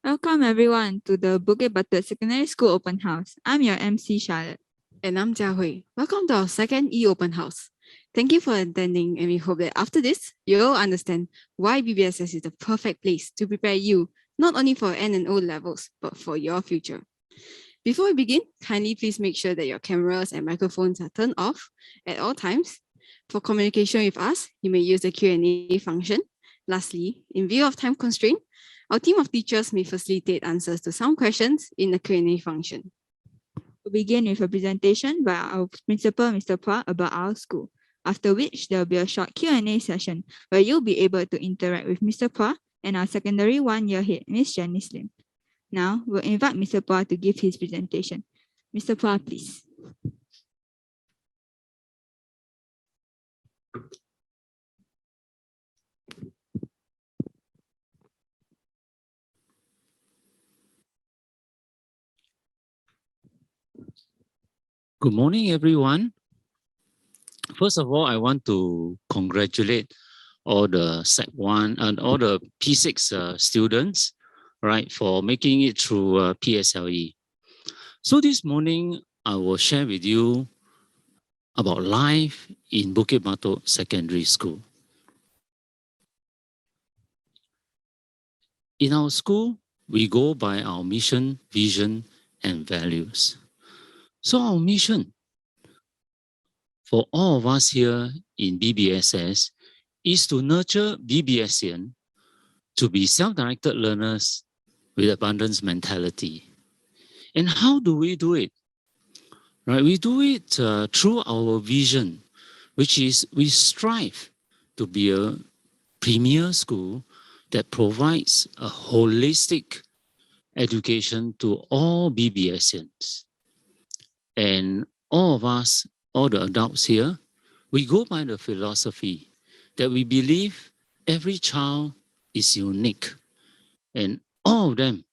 Welcome everyone to the Bukit Batok Secondary School Open House. I'm your MC Charlotte. And I'm Jia Hui. Welcome to our second e-open house. Thank you for attending, and we hope that after this, you'll understand why BBSS is the perfect place to prepare you, not only for N and O levels, but for your future. Before we begin, kindly please make sure that your cameras and microphones are turned off at all times. For communication with us, you may use the Q&A function. Lastly, in view of time constraint, our team of teachers may facilitate answers to some questions in the Q&A function. We'll begin with a presentation by our principal, Mr. Phua, about our school, after which there will be a short Q&A session where you'll be able to interact with Mr. Phua and our secondary one-year head, Ms. Janice Lim. Now, we'll invite Mr. Phua to give his presentation. Mr. Phua, please. Good morning, everyone. First of all, I want to congratulate all the Sec 1 and all the P6 students, right, for making it through PSLE. So this morning, I will share with you about life in Bukit Batok Secondary School. In our school, we go by our mission, vision, and values. So our mission for all of us here in BBSS is to nurture BBSian to be self-directed learners with abundance mentality. And how do we do it? Right, we do it through our vision, which is we strive to be a premier school that provides a holistic education to all BBSians. And all of us, all the adults here, we go by the philosophy that we believe every child is unique and all of them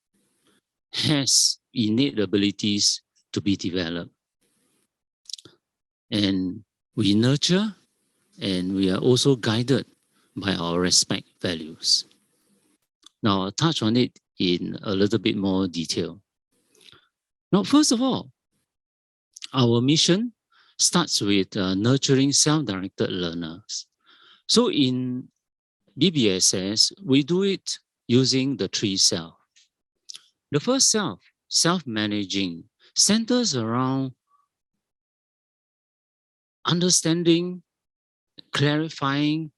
has innate abilities to be developed. And we nurture and we are also guided by our respect values. Now I'll touch on it in a little bit more detail. Now, first of all, our mission starts with nurturing self-directed learners. So in BBSS, we do it using the 3 self. The first self, self-managing, centers around understanding, clarifying,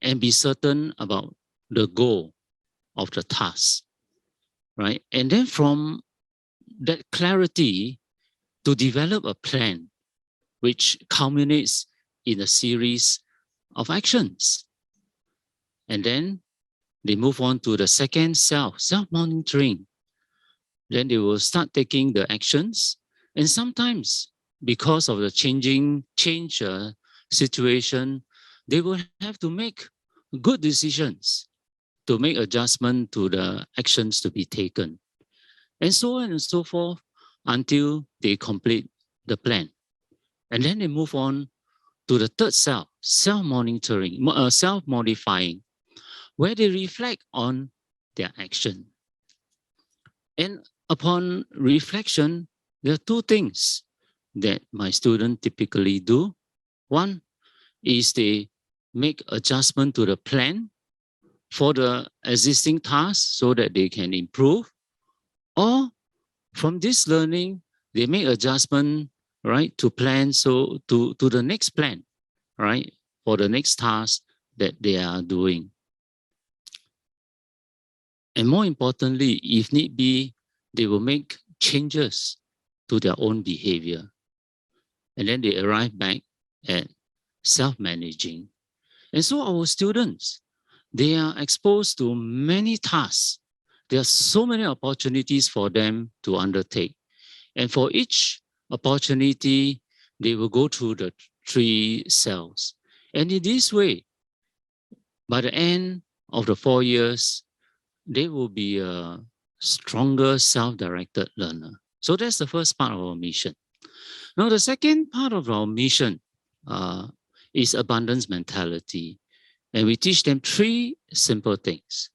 and be certain about the goal of the task, right? And then from that clarity, to develop a plan which culminates in a series of actions. And then they move on to the second self, self-monitoring. Then they will start taking the actions. And sometimes because of the change situation, they will have to make good decisions to make adjustment to the actions to be taken. And so on and so forth until they complete the plan. And then they move on to the third self, self-monitoring, self-modifying, where they reflect on their action. And upon reflection, there are 2 things that my students typically do. One is they make adjustment to the plan for the existing tasks so that they can improve. Or from this learning, they make adjustment, right, to plan, so to the next plan, right, for the next task that they are doing. And more importantly, if need be, they will make changes to their own behavior. And then they arrive back at self-managing. And so our students, they are exposed to many tasks. There are so many opportunities for them to undertake. And for each opportunity, they will go through the 3 cells. And in this way, by the end of the 4 years, they will be a stronger self-directed learner. So that's the first part of our mission. Now, the second part of our mission is abundance mentality. And we teach them 3 simple things.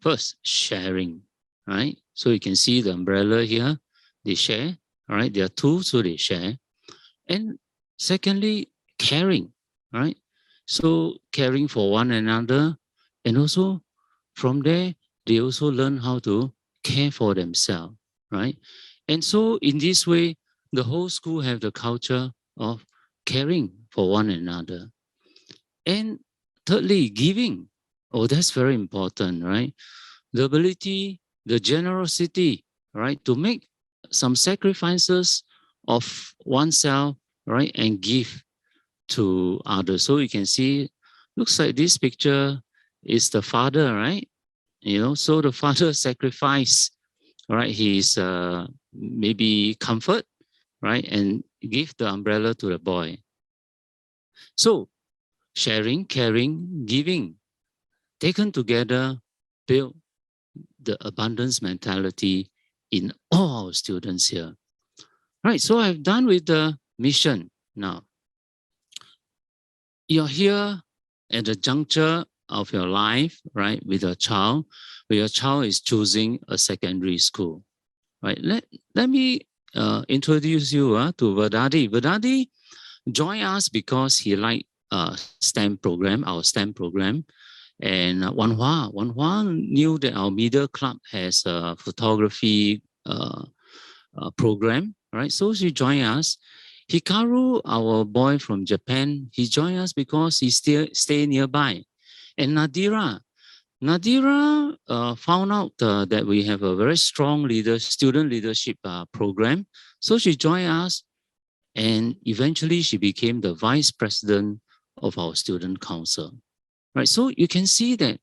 First, sharing, right? So you can see the umbrella here, they share, all right? There are two, so they share. And secondly, caring, right? So caring for one another, and also from there, they also learn how to care for themselves, right? And so in this way, the whole school have the culture of caring for one another. And thirdly, giving. Oh, that's very important, right? The ability, the generosity, right, to make some sacrifices of oneself, right, and give to others. So you can see, looks like this picture is the father, right? You know, so the father sacrificed, right, his maybe comfort, right, and give the umbrella to the boy. So sharing, caring, giving, taken together, build the abundance mentality in all our students here. Right, so I've done with the mission. Now, you're here at the juncture of your life, right, with your child, where your child is choosing a secondary school, right? Let me introduce you to Vedadi. Vedadi joined us because he liked STEM program, our STEM program. And Wan Hua knew that our media club has a photography program, right? So she joined us. Hikaru, our boy from Japan, he joined us because he still stay nearby. And Nadira found out that we have a very strong student leadership program. So she joined us, and eventually she became the vice president of our student council. Right, so you can see that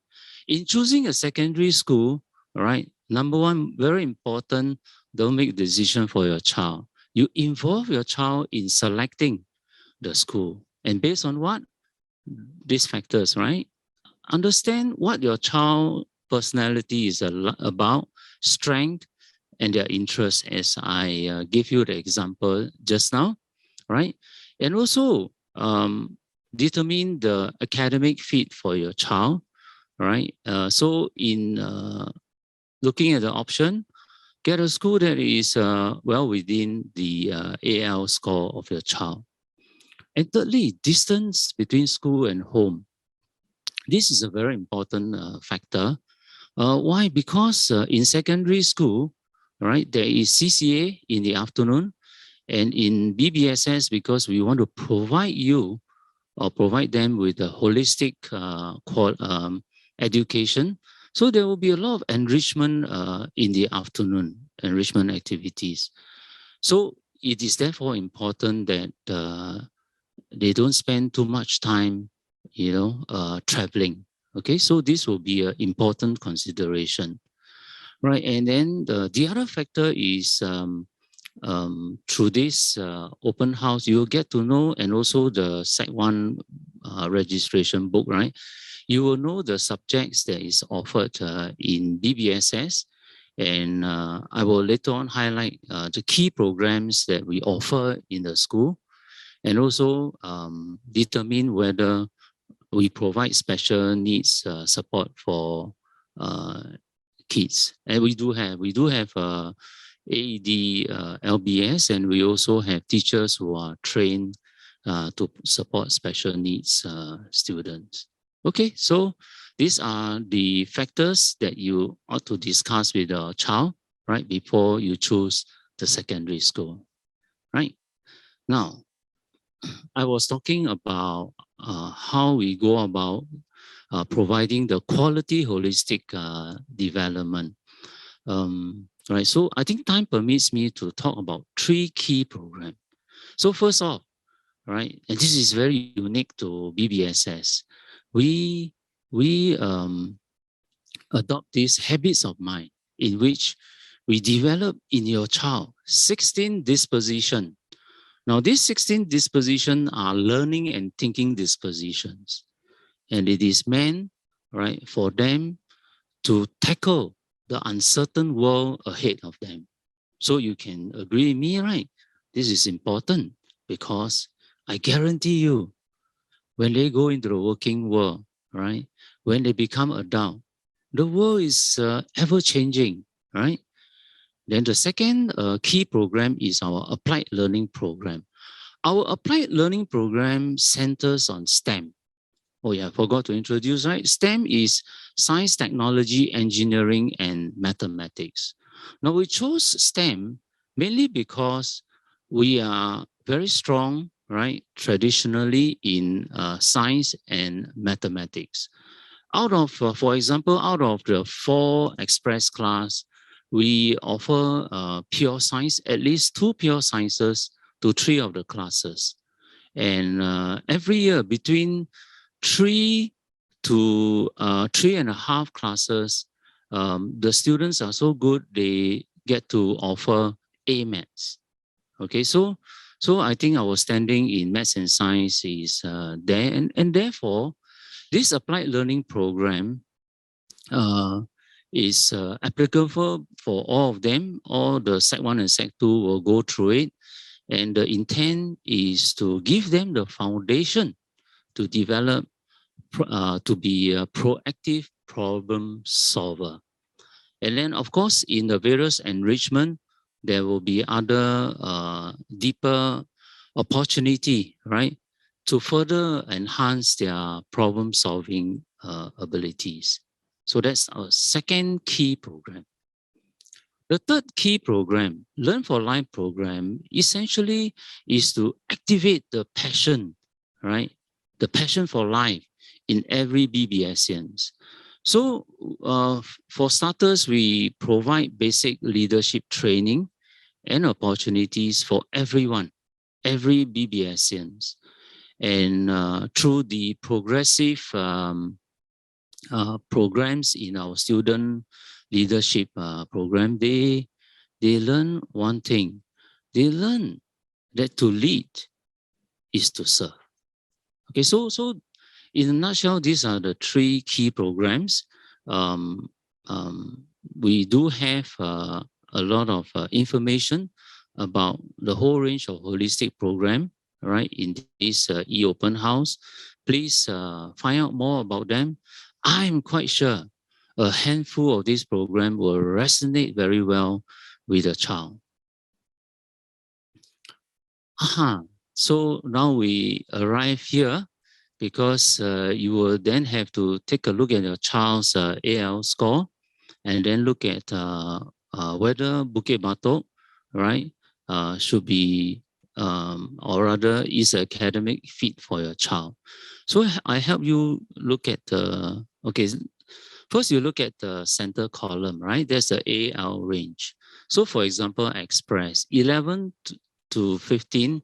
in choosing a secondary school, right, number one, very important, don't make decision for your child. You involve your child in selecting the school. And based on what? These factors, right? Understand what your child personality is about, strength, and their interests, as I give you the example just now, right? And also determine the academic fit for your child, right? So in looking at the option, get a school that is well within the AL score of your child. And thirdly, distance between school and home. This is a very important factor. Why? Because in secondary school, right, there is CCA in the afternoon, and in BBSS, because we want to provide you or provide them with a holistic education. So there will be a lot of enrichment in the afternoon, enrichment activities. So it is therefore important that they don't spend too much time, traveling. Okay, so this will be an important consideration, right? And then the other factor is through this open house, you'll get to know, and also the Sec 1 registration book, right? You will know the subjects that is offered in BBSS. And I will later on highlight the key programs that we offer in the school, and also determine whether we provide special needs support for kids. And we do have AED, LBS, and we also have teachers who are trained to support special needs students. Okay, so these are the factors that you ought to discuss with your child, right, before you choose the secondary school, right? Now, I was talking about how we go about providing the quality holistic development. Right, so I think time permits me to talk about 3 key programs. So first off, right, and this is very unique to BBSS, we adopt these habits of mind in which we develop in your child 16 disposition. Now, these 16 dispositions are learning and thinking dispositions, and it is meant, right, for them to tackle the uncertain world ahead of them. So you can agree with me, right? This is important because I guarantee you, when they go into the working world, right, when they become adult, the world is ever changing, right? Then the second key program is our applied learning program. Our applied learning program centers on STEM. Oh yeah, I forgot to introduce, right? STEM is science, technology, engineering, and mathematics. Now we chose STEM mainly because we are very strong, right, traditionally in science and mathematics. Out of, for example, out of the 4 express class, we offer pure science, at least 2 pure sciences to 3 of the classes. And every year between 3 to 3.5 classes, the students are so good, they get to offer A maths. Okay, so I think our standing in maths and science is there, and therefore, this applied learning program is applicable for all of them. All the Sec 1 and Sec 2 will go through it. And the intent is to give them the foundation to develop, to be a proactive problem solver. And then, of course, in the various enrichment, there will be other deeper opportunity, right, to further enhance their problem solving abilities. So that's our second key program. The third key program, Learn for Life program, essentially is to activate the passion, right? The passion for life in every BBSians. So for starters, we provide basic leadership training and opportunities for everyone, every BBSians. And through the progressive programs in our student leadership program, they learn one thing. They learn that to lead is to serve. Okay, so in a nutshell, these are the 3 key programs. We do have a lot of information about the whole range of holistic program, right, in this e-open house. Please find out more about them. I'm quite sure a handful of this program will resonate very well with a child. So now we arrive here because you will then have to take a look at your child's AL score and then look at whether Bukit Batok, right, should be, or rather is an academic fit for your child. So I help you look at the, okay, first you look at the center column, right? There's the AL range. So for example, Express, 11 to 15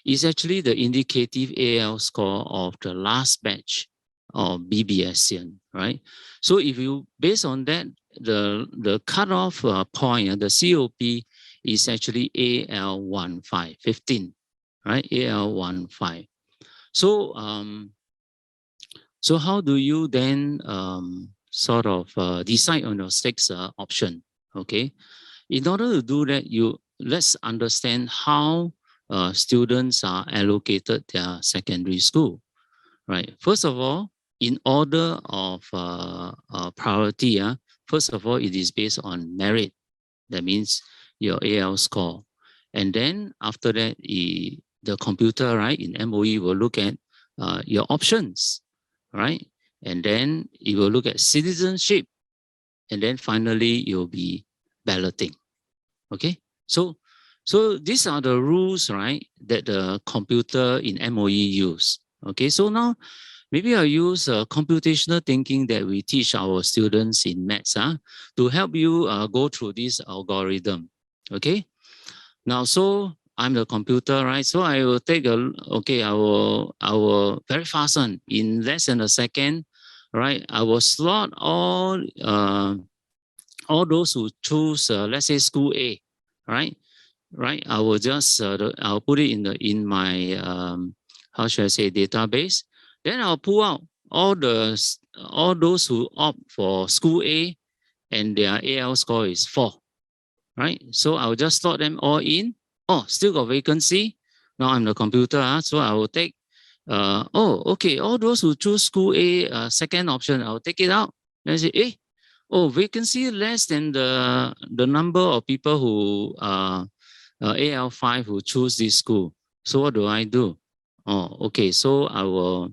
is actually the indicative AL score of the last batch of BBSian, right? So if you, based on that, the cutoff point, the COP is actually AL15, 15, right? AL15. So, so how do you then sort of decide on your 6th option? Okay, in order to do that, let's understand how students are allocated their secondary school, right? First of all, in order of priority, first of all, it is based on merit. That means your AL score. And then after that, the computer, right, in MOE will look at your options, right? And then it will look at citizenship. And then finally, you'll be balloting. Okay, so these are the rules, right, that the computer in MOE use. Okay, so now maybe I'll use computational thinking that we teach our students in maths to help you go through this algorithm. Okay, now so I'm the computer, right? So I will take a, okay, I will very fast on, in less than a second, right? I will slot all those who choose, let's say, school A, right? I will just, I'll put it in my, how should I say, database. Then I'll pull out all those who opt for school A and their AL score is 4, right? So I'll just slot them all in. Oh, still got vacancy. Now I'm the computer, so I will take, oh, okay, all those who choose school A, second option, I'll take it out. Then I say, Oh, vacancy less than the number of people who AL5 who choose this school. So what do I do? Oh, okay. So I will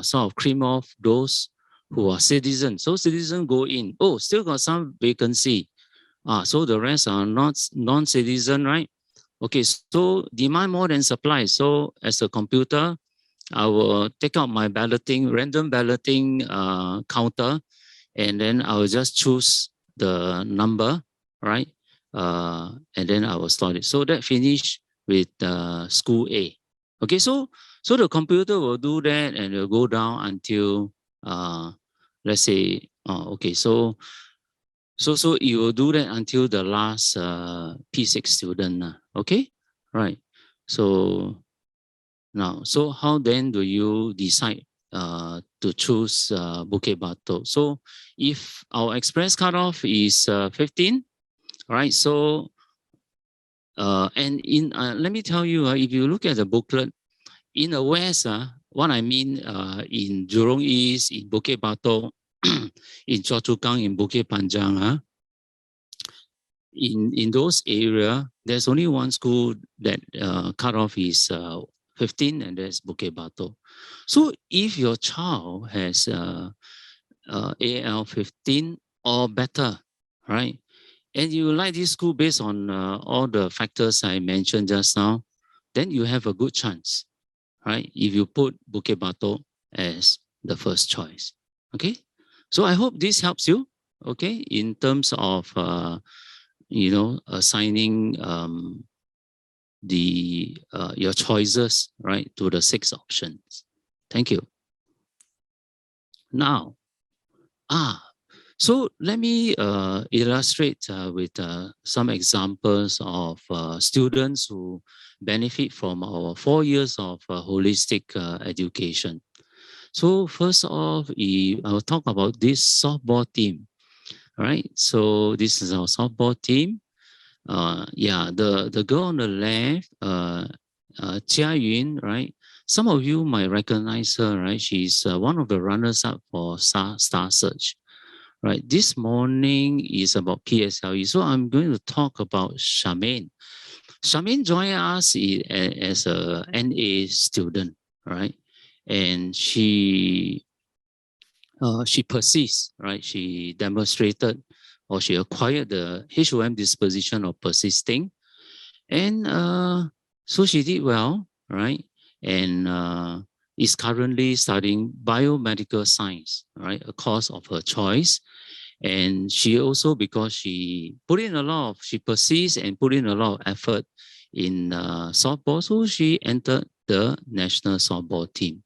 sort of cream off those who are citizens. So citizens go in. Oh, still got some vacancy. So the rest are not non-citizen, right? Okay, so demand more than supply. So as a computer, I will take out my random balloting counter, and then I will just choose the number, right? And then I will slot it. So that finish with school A. Okay, so the computer will do that, and it will go down until let's say okay, so you will do that until the last P6 student, okay, right? So now, so how then do you decide to choose Bukit Batok? So if our express cutoff is 15, right? So and in let me tell you, if you look at the booklet in the west, what I mean in Jurong East, in Bukit Batok, in Choa Chu Kang, in Bukit Panjang, in those area, there's only one school that cutoff is 15, and that's Bukit Batok. So if your child has AL 15 or better, right, and you like this school based on all the factors I mentioned just now, then you have a good chance, right, if you put Bukit Batok as the first choice. Okay, so I hope this helps you, okay, in terms of assigning your choices, right, to the 6 options. Thank you. Now, so let me illustrate with some examples of students who benefit from our 4 years of holistic education. So first off, I'll talk about this softball team, right? So this is our softball team. Yeah, the girl on the left, Jia Yun, right? Some of you might recognize her, right? She's one of the runners-up for Star Search, right? This morning is about PSLE, so I'm going to talk about Charmaine. Charmaine joined us as a NA student, right? And she persists, right? She demonstrated or she acquired the HOM disposition of persisting. And so she did well, right? And is currently studying biomedical science, right? A course of her choice. And she also, because she persists and put in a lot of effort in softball, so she entered the national softball team.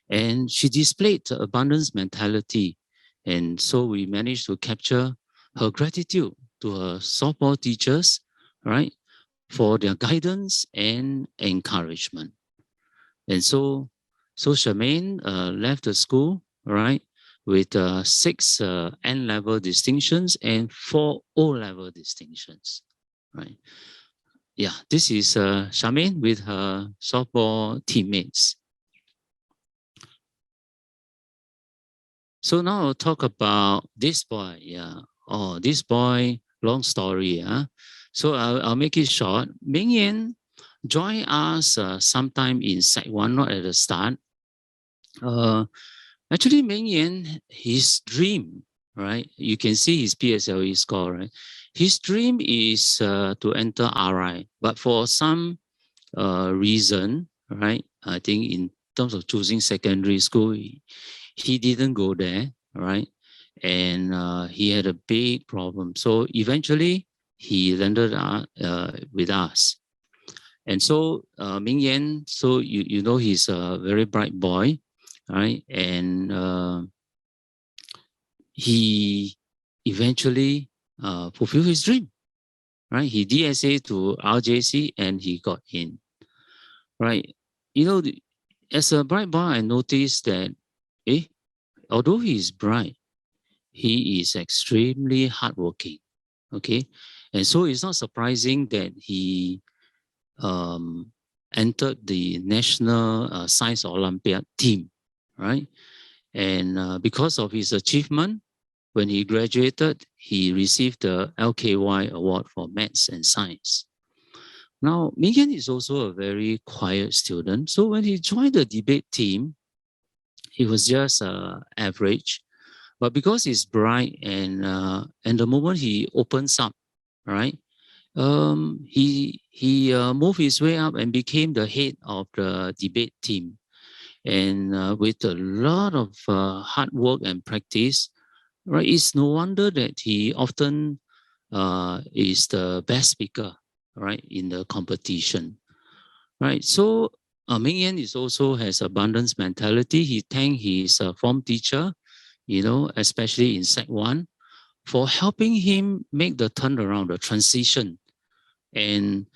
And she displayed the abundance mentality. And so we managed to capture her gratitude to her softball teachers, right, for their guidance and encouragement. And so Charmaine left the school, right, with 6 N-level distinctions and 4 O-level distinctions, right? Yeah, this is Charmaine with her softball teammates. So now I'll talk about this boy. Yeah. Oh, this boy, long story. So I'll make it short. Ming Yan joined us sometime in Sec 1, not at the start. Actually, Ming Yan, his dream, right? You can see his PSLE score, right? His dream is to enter RI, but for some reason, right? I think in terms of choosing secondary school, he didn't go there, right? And he had a big problem. So eventually, he landed with us. And so Ming Yan, so you know he's a very bright boy, right? And he eventually fulfilled his dream, right? He DSA to RJC and he got in, right? You know, as a bright boy, I noticed that, although he is bright, he is extremely hardworking, okay? And so it's not surprising that he entered the National Science Olympiad team, right? And because of his achievement, when he graduated, he received the LKY award for maths and science. Now, Ming is also a very quiet student. So when he joined the debate team, he was just average. But because he's bright and the moment he opens up, right, he moved his way up and became the head of the debate team. And with a lot of hard work and practice, right, it's no wonder that he often is the best speaker, right, in the competition, right? So Ming Yan is also has abundance mentality. He thanked his form teacher, you know, especially in Sec 1, for helping him make the turnaround, the transition. And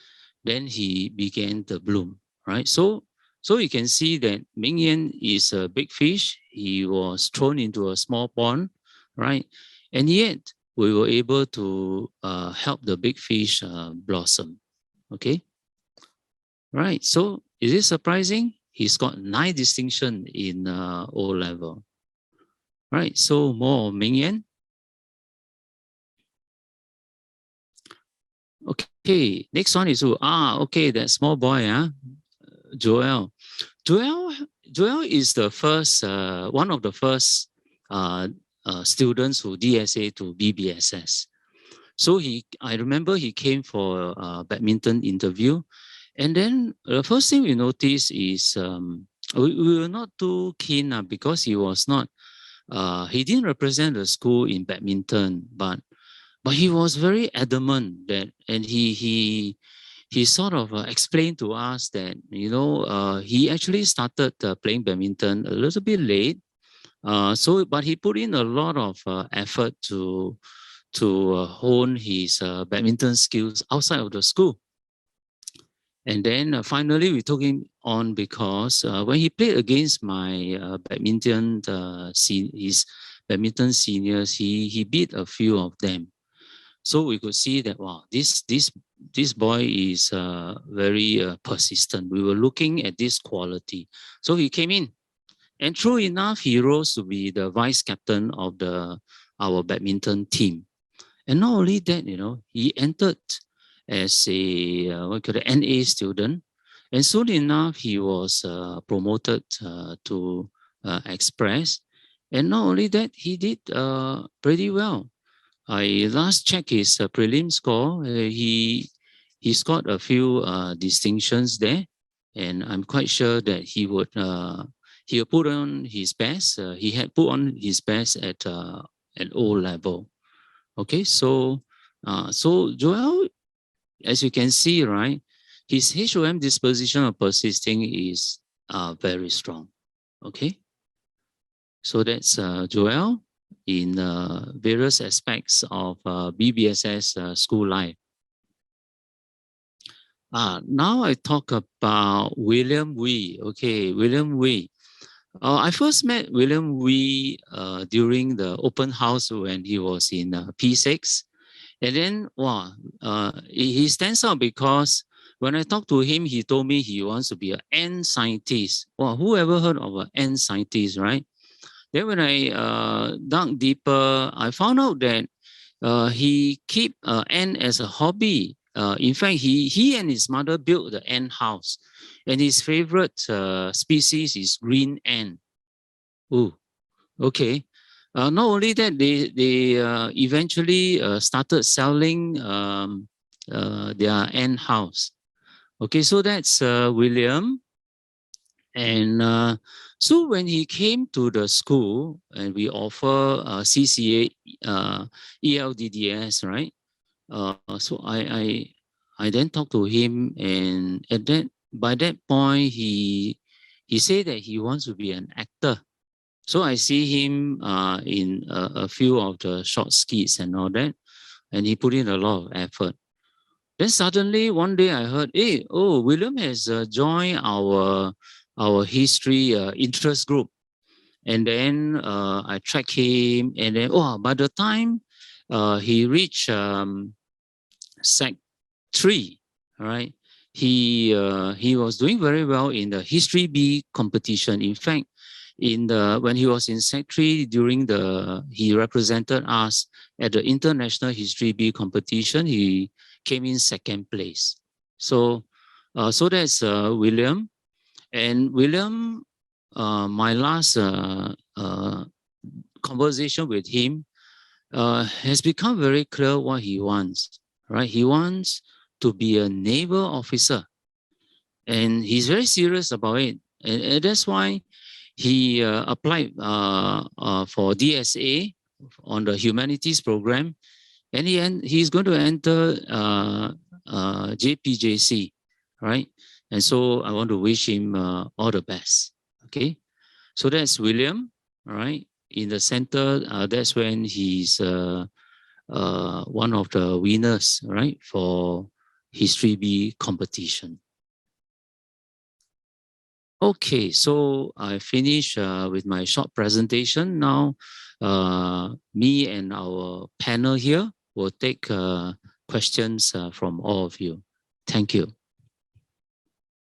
then he began to bloom, right? So you can see that Ming Yan is a big fish. He was thrown into a small pond, right? And yet we were able to help the big fish blossom, okay? Right, so is it surprising? He's got 9 distinction in O level. Right, so more of Ming Yan. Okay, next one is who? Okay, that small boy, Joel. Joel is the first, one of the first students who DSA to BBSS. So I remember he came for a badminton interview. And then the first thing we noticed is we were not too keen because he was not, he didn't represent the school in badminton, but he was very adamant that, and he sort of explained to us that, you know, he actually started playing badminton a little bit late. But he put in a lot of effort to hone his badminton skills outside of the school. And then finally we took him on because when he played against my badminton, his badminton seniors, he beat a few of them. So we could see that, wow, this boy is very persistent. We were looking at this quality. So he came in, and true enough, he rose to be the vice captain of our badminton team. And not only that, you know, he entered as a NA student, and soon enough he was promoted to Express. And not only that, he did pretty well. I last checked his prelim score. He scored a few distinctions there, and I'm quite sure that he'll put on his best. He had put on his best at O level. Okay, so Joel, as you can see, right, his HOM disposition of persisting is very strong. Okay, so that's Joel in various aspects of BBSS school life. Now I talk about William Wee. Okay, William Wee. I first met William Wee during the open house when he was in P6. And then, wow, he stands out because when I talked to him, he told me he wants to be an ant scientist. Wow, who ever heard of an ant scientist, right? Then when I dug deeper, I found out that he keep ant as a hobby. In fact, he and his mother built the ant house, and his favorite species is green ant. Oh, okay. Not only that, they eventually started selling their ant house. Okay, so that's William. And so when he came to the school and we offer CCA, ELDDS, right? So I then talked to him, and by that point he said that he wants to be an actor. So I see him in a few of the short skits and all that, and he put in a lot of effort. Then suddenly one day I heard, hey, William has joined our history interest group. And then I tracked him, and then by the time he reached Sec 3, right? He was doing very well in the History B competition. In fact, when he was in Sec 3 he represented us at the International History B competition. He came in second place. So that's William. And William, my last conversation with him has become very clear what he wants, right? He wants to be a naval officer, and he's very serious about it. And that's why he applied for DSA on the humanities program, and he's going to enter JPJC, right? And so I want to wish him all the best. Okay, so that's William, all right. In the center, that's when he's one of the winners, right, for History B competition. Okay, so I finished with my short presentation. Now, me and our panel here will take questions from all of you. Thank you.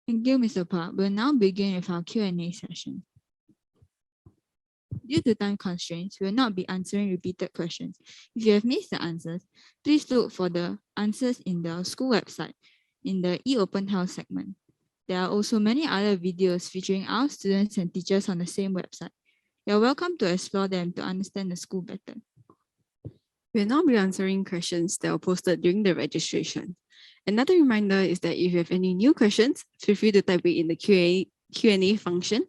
Thank you, Mr. Park. We'll now begin with our Q&A session. Due to time constraints, we will not be answering repeated questions. If you have missed the answers, please look for the answers in the school website in the e-open house segment. There are also many other videos featuring our students and teachers on the same website. You're welcome to explore them to understand the school better. We'll now be answering questions that were posted during the registration. Another reminder is that if you have any new questions, feel free to type it in the Q&A function,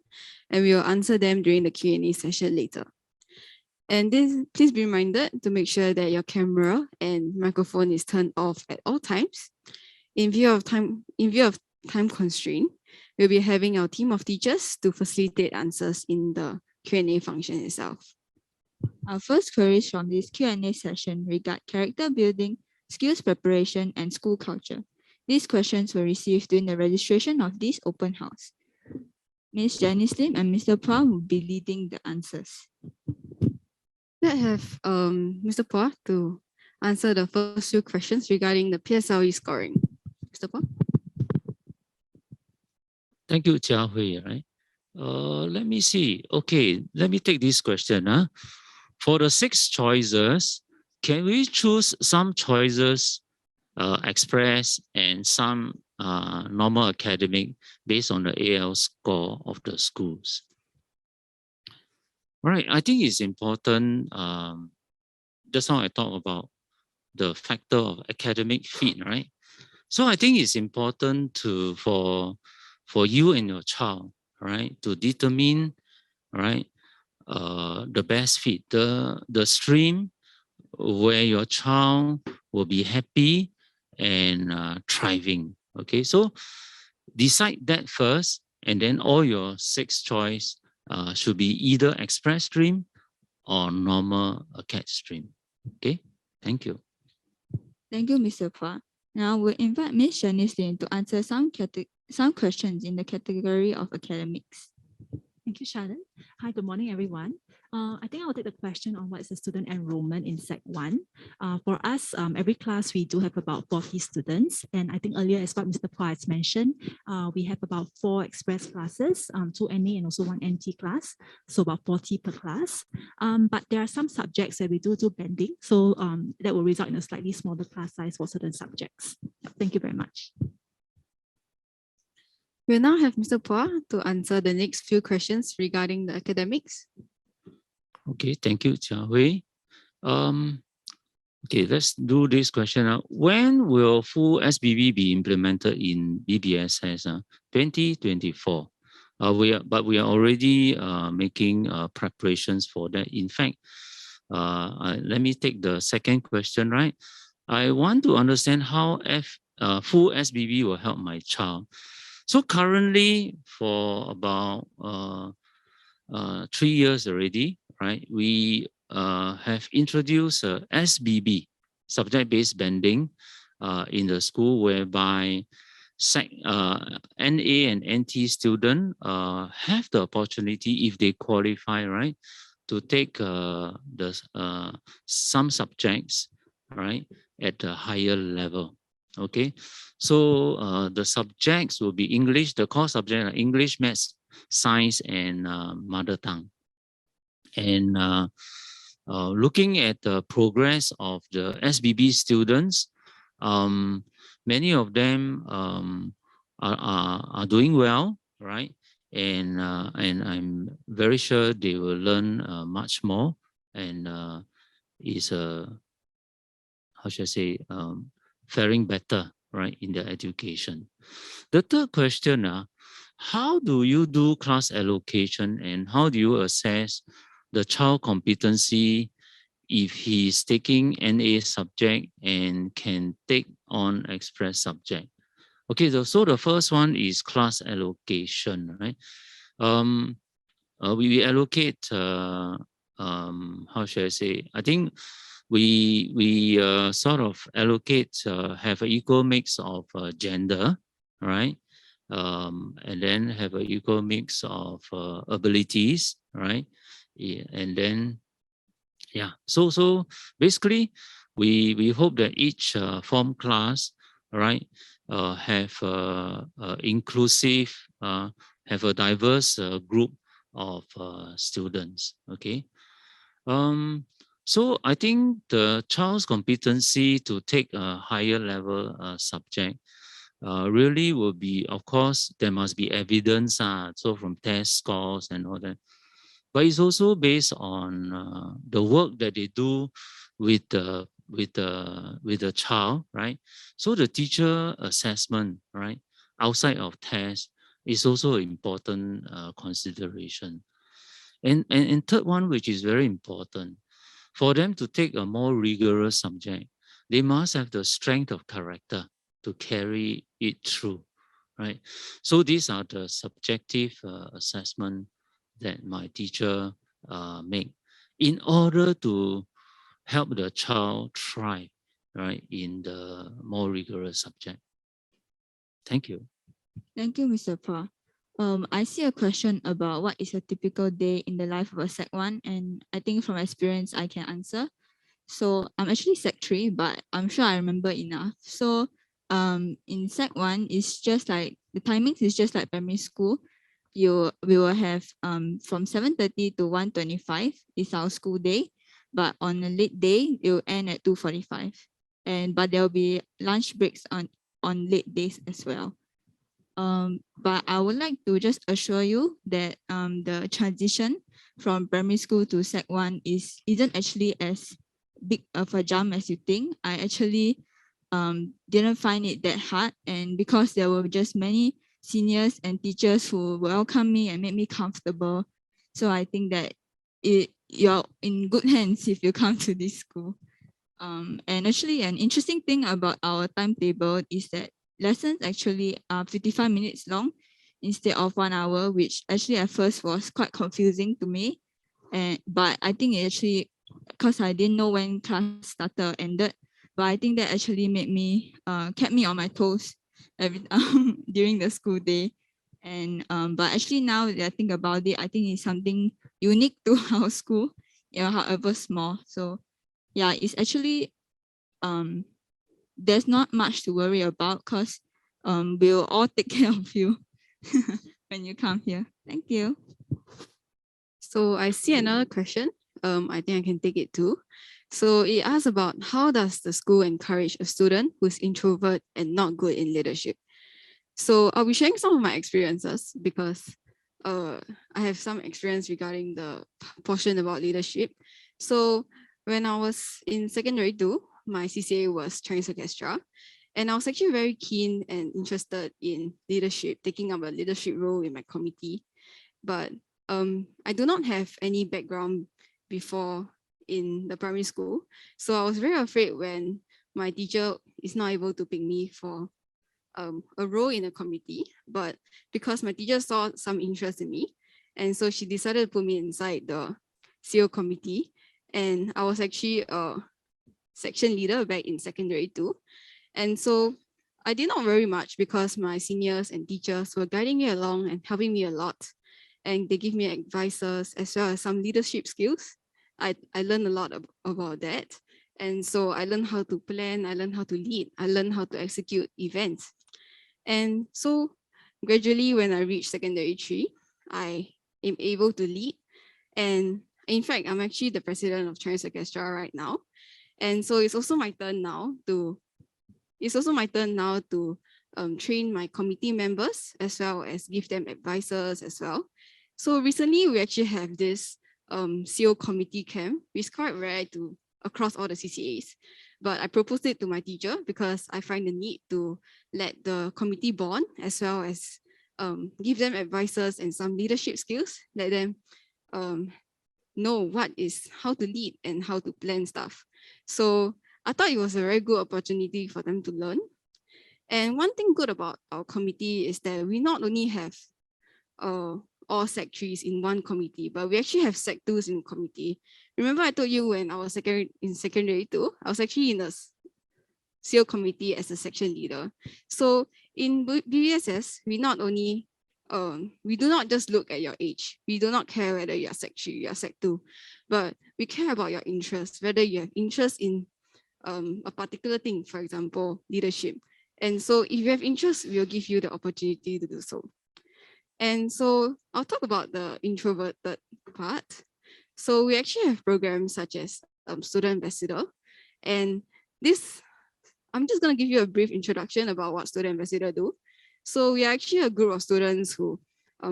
and we will answer them during the Q&A session later. And please be reminded to make sure that your camera and microphone is turned off at all times. In view of time constraint, we'll be having our team of teachers to facilitate answers in the Q&A function itself. Our first queries from this Q&A session regard character building, skills preparation, and school culture. These questions were received during the registration of this open house. Ms. Janice Lim and Mr. Phua will be leading the answers. Let's have Mr. Phua to answer the first few questions regarding the PSLE scoring. Mr. Phua? Thank you, Jia Hui, right? Let me see. Okay, let me take this question. For the 6 choices, can we choose some choices express and some normal academic based on the AL score of the schools? Right, I think it's important. Just now I talked about the factor of academic fit, right? So I think it's important for you and your child, right, to determine, right, the best fit, the stream where your child will be happy and thriving. Okay, so decide that first, and then all your 6 choice should be either express stream or normal acad stream. Okay, thank you. Thank you, Mr. Phua. Now we'll invite Ms. Janice Lim to answer some questions in the category of academics. Thank you, Shannon. Hi, good morning, everyone. I think I'll take the question on what is the student enrollment in Sec 1. For us, every class, we do have about 40 students. And I think earlier, as what Mr. Phua has mentioned, we have about 4 express classes, 2 NA and also 1 NT class, so about 40 per class. But there are some subjects that we do blending, so that will result in a slightly smaller class size for certain subjects. Thank you very much. We'll now have Mr. Phua to answer the next few questions regarding the academics. Okay, thank you, Jia Hui. Okay, let's do this question. When will full SBB be implemented in BBSS? 2024. We are already making preparations for that. In fact, let me take the second question, right? I want to understand how full SBB will help my child. So currently, for about 3 years already, right, we have introduced SBB, subject-based bending, in the school, whereby NA and NT students have the opportunity, if they qualify, right, to take some subjects, right, at a higher level. Okay, so the subjects will be English. The core subject are English, Maths, science and mother tongue. And looking at the progress of the SBB students, many of them are doing well, right? And I'm very sure they will learn much more, and is how should I say, faring better, right, in their education. The third question, how do you do class allocation, and how do you assess the child competency if he's taking NA subject and can take on express subject? Okay, so the first one is class allocation, right? We allocate, how should I say? I think we sort of allocate, have an equal mix of gender, right? And then have an equal mix of abilities, right? Yeah, and then, yeah. So basically, we hope that each form class, right, have inclusive, have a diverse group of students. Okay. So I think the child's competency to take a higher level subject really will be, of course, there must be evidence. So from test scores and all that. But it's also based on the work that they do with the child, right? So the teacher assessment, right, outside of test is also an important consideration. And third one, which is very important, for them to take a more rigorous subject, they must have the strength of character to carry it through, right? So these are the subjective assessment that my teacher make in order to help the child thrive, right, in the more rigorous subject. Thank you. Thank you, Mr. Pa. I see a question about what is a typical day in the life of a Sec 1, and I think from experience I can answer. So I'm actually Sec 3, but I'm sure I remember enough. So in Sec 1, it's just like the timings is just like primary school. We will have from 7:30 to 1:25 is our school day, but on a late day it will end at 2:45, but there will be lunch breaks on late days as well. But I would like to just assure you that the transition from primary school to Sec 1 isn't actually as big of a jump as you think. I actually didn't find it that hard, and because there were just many seniors and teachers who welcomed me and made me comfortable. So I think that you're in good hands if you come to this school. And actually an interesting thing about our timetable is that lessons actually are 55 minutes long instead of 1 hour, which actually at first was quite confusing to me. But I think it actually, because I didn't know when class started or ended, but I think that actually made me, kept me on my toes during the school day. And but actually now that I think about it, I think it's something unique to our school, however small. So yeah, it's actually there's not much to worry about because we'll all take care of you when you come here. Thank you. So I see another question. I think I can take it too. So it asks about how does the school encourage a student who's introvert and not good in leadership? So I'll be sharing some of my experiences because I have some experience regarding the portion about leadership. So when I was in secondary 2, my CCA was Chinese Orchestra. And I was actually very keen and interested in leadership, taking up a leadership role in my committee. But I do not have any background before in the primary school. So I was very afraid when my teacher is not able to pick me for a role in a committee. But because my teacher saw some interest in me, and so she decided to put me inside the CO committee. And I was actually a section leader back in secondary 2. And so I did not worry much because my seniors and teachers were guiding me along and helping me a lot. And they give me advices as well as some leadership skills. I learned a lot about that. And so I learned how to plan, I learned how to lead, I learned how to execute events. And so gradually when I reached secondary 3, I am able to lead. And in fact, I'm actually the president of Chinese Orchestra right now. And so it's also my turn now to train my committee members as well as give them advices as well. So recently we actually have this CO committee camp, which is quite rare to across all the CCAs. But I proposed it to my teacher because I find the need to let the committee bond as well as give them advices and some leadership skills, let them know how to lead and how to plan stuff. So I thought it was a very good opportunity for them to learn. And one thing good about our committee is that we not only have all Sec 3s in one committee, but we actually have Sec 2s in committee. Remember I told you when I was in secondary 2, I was actually in the SEAL committee as a section leader. So in BBSS, we do not just look at your age. We do not care whether you're Sec 3, you're Sec 2, but we care about your interests, whether you have interest in a particular thing, for example, leadership. And so if you have interest, we'll give you the opportunity to do so. And so I'll talk about the introverted part. So we actually have programs such as Student Ambassador. And this, I'm just going to give you a brief introduction about what Student Ambassador do. So we are actually a group of students who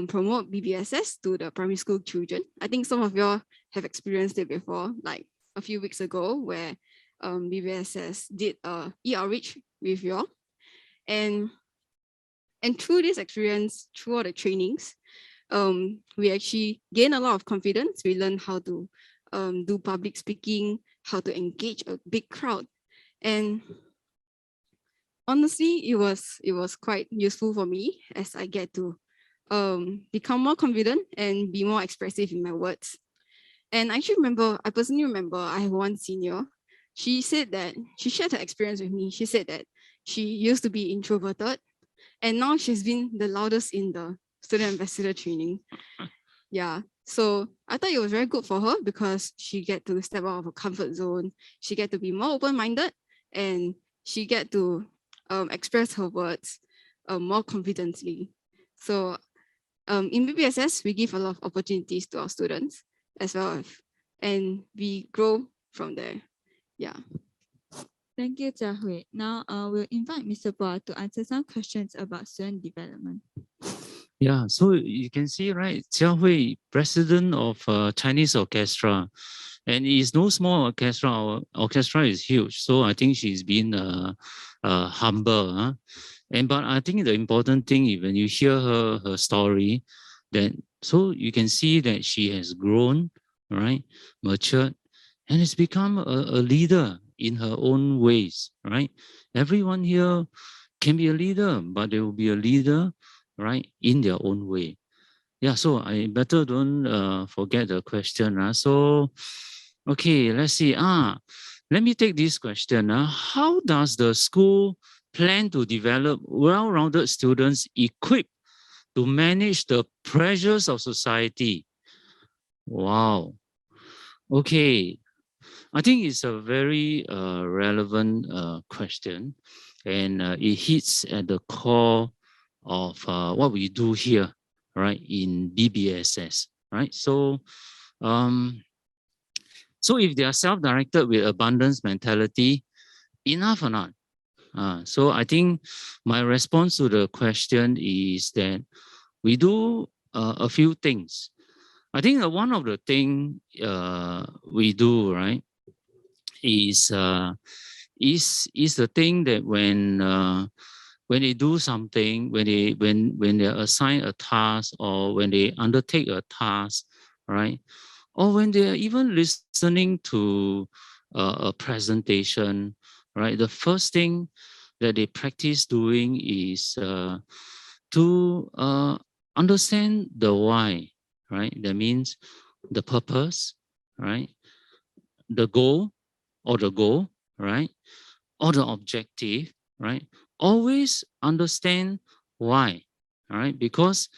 promote BBSS to the primary school children. I think some of y'all have experienced it before, like a few weeks ago, where BBSS did e-outreach with y'all. And through this experience, through all the trainings, we actually gain a lot of confidence. We learn how to do public speaking, how to engage a big crowd. And honestly, it was quite useful for me as I get to become more confident and be more expressive in my words. And I personally remember I have one senior. She said that she shared her experience with me. She said that she used to be introverted and now she's been the loudest in the student ambassador training. Yeah. So I thought it was very good for her because she get to step out of her comfort zone. She get to be more open-minded and she get to express her words more confidently. So in BBSS, we give a lot of opportunities to our students as well, and we grow from there. Yeah. Thank you, Jia Hui. Now we'll invite Mr. Boa to answer some questions about student development. Yeah, so you can see, right, Jia Hui, president of Chinese Orchestra, and it's no small orchestra. Our orchestra is huge, so I think she's been humble. Huh? But I think the important thing, when you hear her story, so you can see that she has grown, right, matured, and has become a leader in her own ways, right? Everyone here can be a leader, but they will be a leader, right, in their own way. Yeah, so I better don't forget the question. So, okay, let's see. Let me take this question. How does the school plan to develop well-rounded students equipped to manage the pressures of society? Wow. Okay, I think it's a very relevant question, and it hits at the core of what we do here, right, in BBSS, right? So, so if they are self-directed with abundance mentality, enough or not? So I think my response to the question is that we do a few things. I think one of the things we do, right, is the thing that when they do something, when they assign a task or when they undertake a task, right, or when they are even listening to a presentation, right, the first thing that they practice doing is to understand the why, right? That means the purpose, right? The goal, right? Or the objective, right? Always understand why, right? Because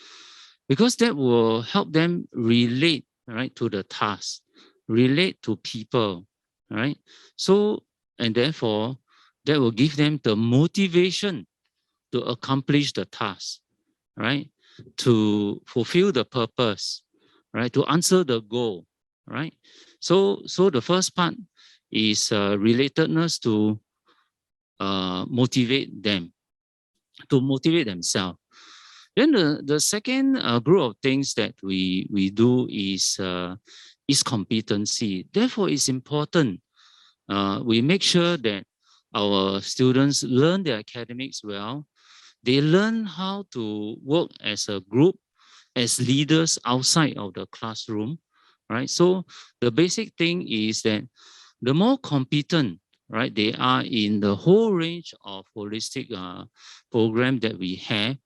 that will help them relate, right, to the task, relate to people, right? So, and therefore, that will give them the motivation to accomplish the task, right? to fulfill the purpose, right? To answer the goal, right? So the first part is relatedness to motivate them, to motivate themselves. Then the second group of things that we do is competency. Therefore, it's important we make sure that our students learn their academics well. They learn how to work as a group, as leaders outside of the classroom, right? So the basic thing is that the more competent, right, they are in the whole range of holistic program that we have,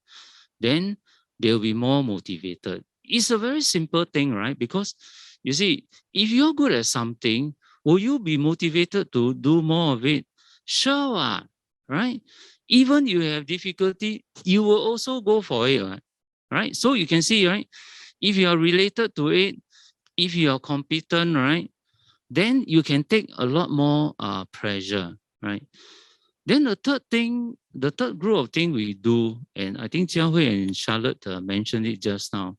then they'll be more motivated. It's a very simple thing, right? Because you see, if you're good at something, will you be motivated to do more of it? Sure, right? Even you have difficulty, you will also go for it, right? So you can see, right? If you are related to it, if you are competent, right, then you can take a lot more pressure, right? Then the third thing, the third group of things we do, and I think Jia Hui and Charlotte mentioned it just now.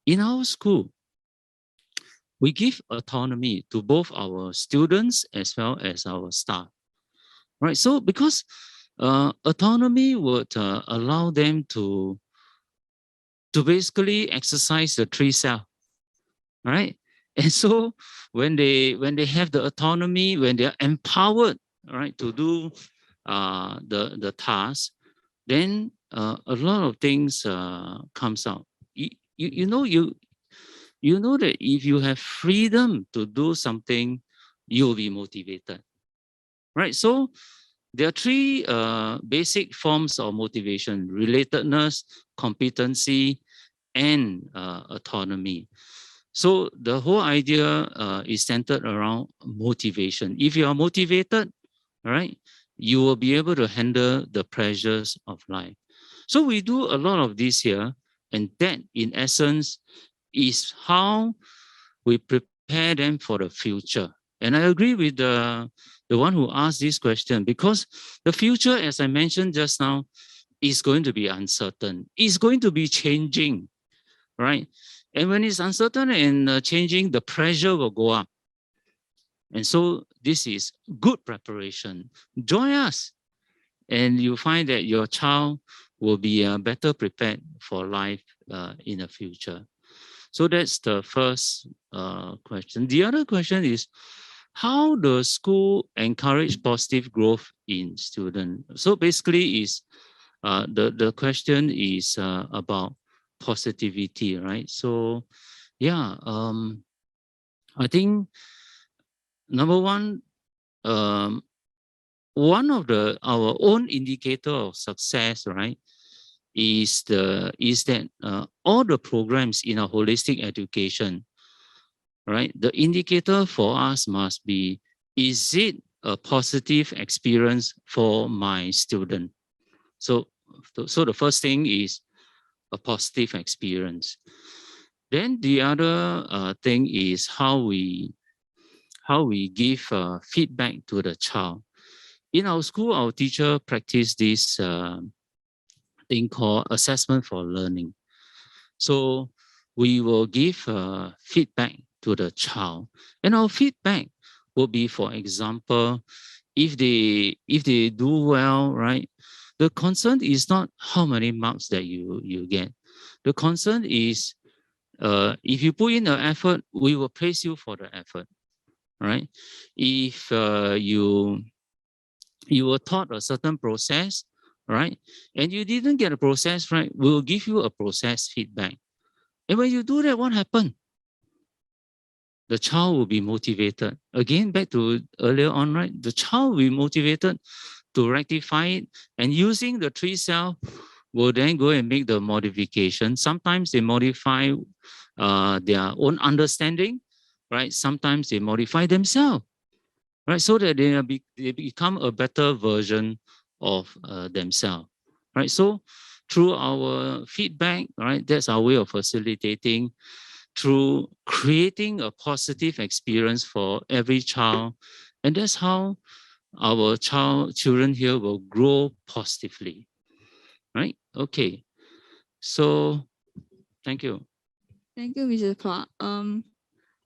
In our school, we give autonomy to both our students as well as our staff, right? So because autonomy would allow them to basically exercise the three self, right? And so when they have the autonomy, when they are empowered, right, to do the task, then a lot of things comes out. You know that if you have freedom to do something, you'll be motivated, right? So there are three basic forms of motivation: relatedness, competency, and autonomy. So the whole idea is centered around motivation. If you are motivated, right, you will be able to handle the pressures of life. So we do a lot of this here, and that in essence is how we prepare them for the future. And I agree with the one who asked this question, because the future, as I mentioned just now, is going to be uncertain. It's going to be changing, right? And when it's uncertain and changing, the pressure will go up. And so this is good preparation. Join us, and you find that your child will be better prepared for life in the future. So that's the first question. The other question is, how does school encourage positive growth in students? So basically is the question is about positivity, right? So yeah, I think number one, one of our own indicator of success, right, is that all the programs in a holistic education, right, the indicator for us must be, is it a positive experience for my student? So the first thing is a positive experience. Then the other thing is how we give feedback to the child. In our school, our teacher practice this thing called assessment for learning. So we will give feedback to the child, and our feedback will be, for example, if they do well, right? The concern is not how many marks that you get. The concern is if you put in the effort, we will praise you for the effort, right? If you were taught a certain process, right, and you didn't get a process right, we'll give you a process feedback. And when you do that, what happened? The child will be motivated. Again, back to earlier on, right? The child will be motivated to rectify it, and using the three self will then go and make the modification. Sometimes they modify their own understanding, right? Sometimes they modify themselves, right? So that they become a better version of themselves, right? So through our feedback, right, that's our way of facilitating, through creating a positive experience for every child. And that's how our children here will grow positively, right? Okay. So Thank you. Thank you, Mr. Phua.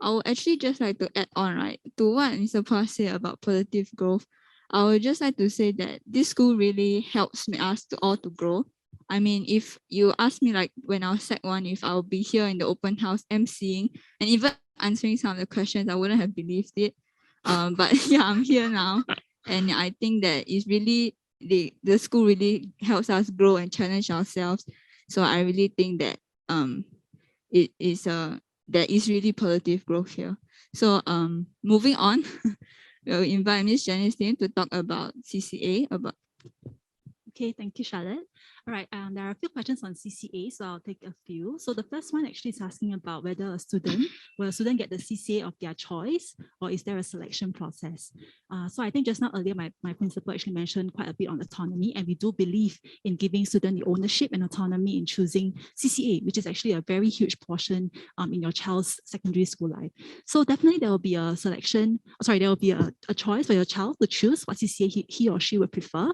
I would actually just like to add on, right, to what Mr. Phua said about positive growth. I would just like to say that this school really helps me us to all to grow. I mean, if you ask me like when I was Sec 1, if I'll be here in the open house emceeing and even answering some of the questions, I wouldn't have believed it. But yeah, I'm here now. And I think that it's really, the school really helps us grow and challenge ourselves. So I really think that it is there is really positive growth here. So moving on, we'll invite Miss Janice Lim to talk about CCA, about. Okay, thank you, Charlotte. All right, there are a few questions on CCA, so I'll take a few. So the first one actually is asking about whether will a student get the CCA of their choice, or is there a selection process? So I think just now earlier, my principal actually mentioned quite a bit on autonomy, and we do believe in giving student the ownership and autonomy in choosing CCA, which is actually a very huge portion in your child's secondary school life. So definitely there will be a selection, there will be a choice for your child to choose what CCA he or she would prefer.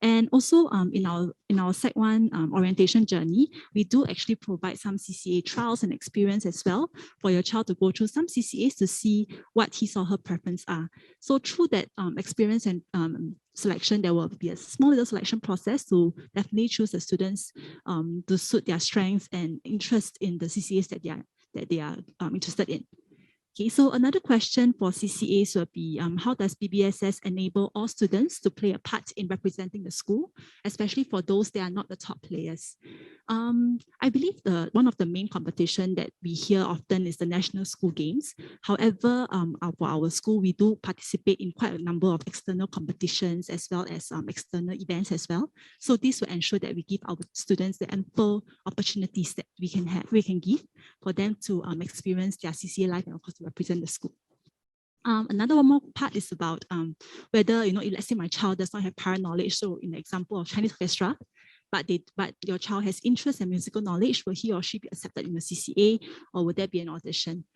And also in our Sec 1 orientation journey, we do actually provide some CCA trials and experience as well for your child to go through some CCAs to see what his or her preference are. So through that experience and selection, there will be a small little selection process to definitely choose the students to suit their strengths and interest in the CCAs that they are interested in. Okay, so another question for CCAs will be how does BBSS enable all students to play a part in representing the school, especially for those that are not the top players? I believe one of the main competition that we hear often is the National School Games. However, for our school, we do participate in quite a number of external competitions as well as external events as well. So this will ensure that we give our students the ample opportunities that we can give for them to experience their CCA life and of course to represent the school. Another one more part is about whether, let's say my child does not have prior knowledge. So in the example of Chinese orchestra, but your child has interest and musical knowledge, will he or she be accepted in the CCA, or would there be an audition?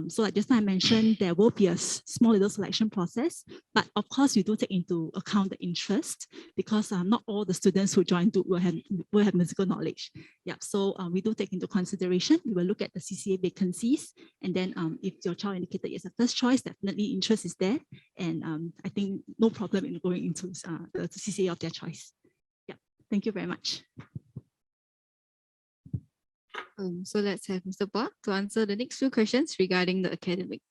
So like just now I mentioned, there will be a small little selection process, but of course we do take into account the interest, because not all the students who join will have musical knowledge. Yeah, so we do take into consideration. We will look at the CCA vacancies, and then if your child indicated yes, the first choice, definitely interest is there, and I think no problem in going into the CCA of their choice. Yeah, thank you very much. So let's have Mr. Phua to answer the next few questions regarding the academic.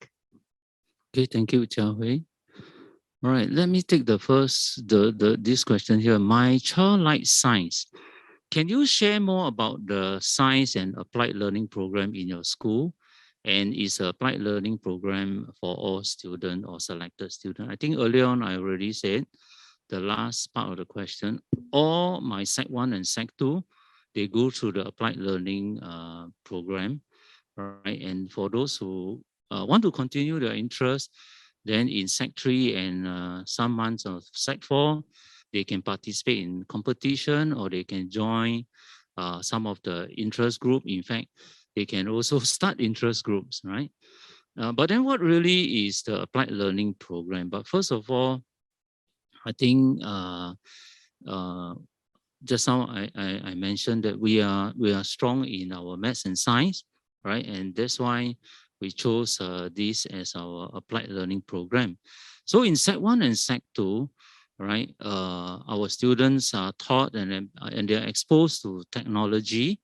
Okay, thank you, Jia Hui. All right, let me take this question here. My child likes science. Can you share more about the science and applied learning program in your school? And is a applied learning program for all students or selected students? I think earlier on I already said the last part of the question. All my Sec 1 and Sec 2, they go through the applied learning program, right? And for those who want to continue their interest, then in Sec 3 and some months of Sec 4, they can participate in competition, or they can join some of the interest group. In fact, they can also start interest groups, right? But then what really is the applied learning program? But first of all, I think just now I mentioned that we are strong in our maths and science, right? And that's why we chose this as our applied learning program. So in Sec 1 and Sec 2, right, our students are taught and they're exposed to technology,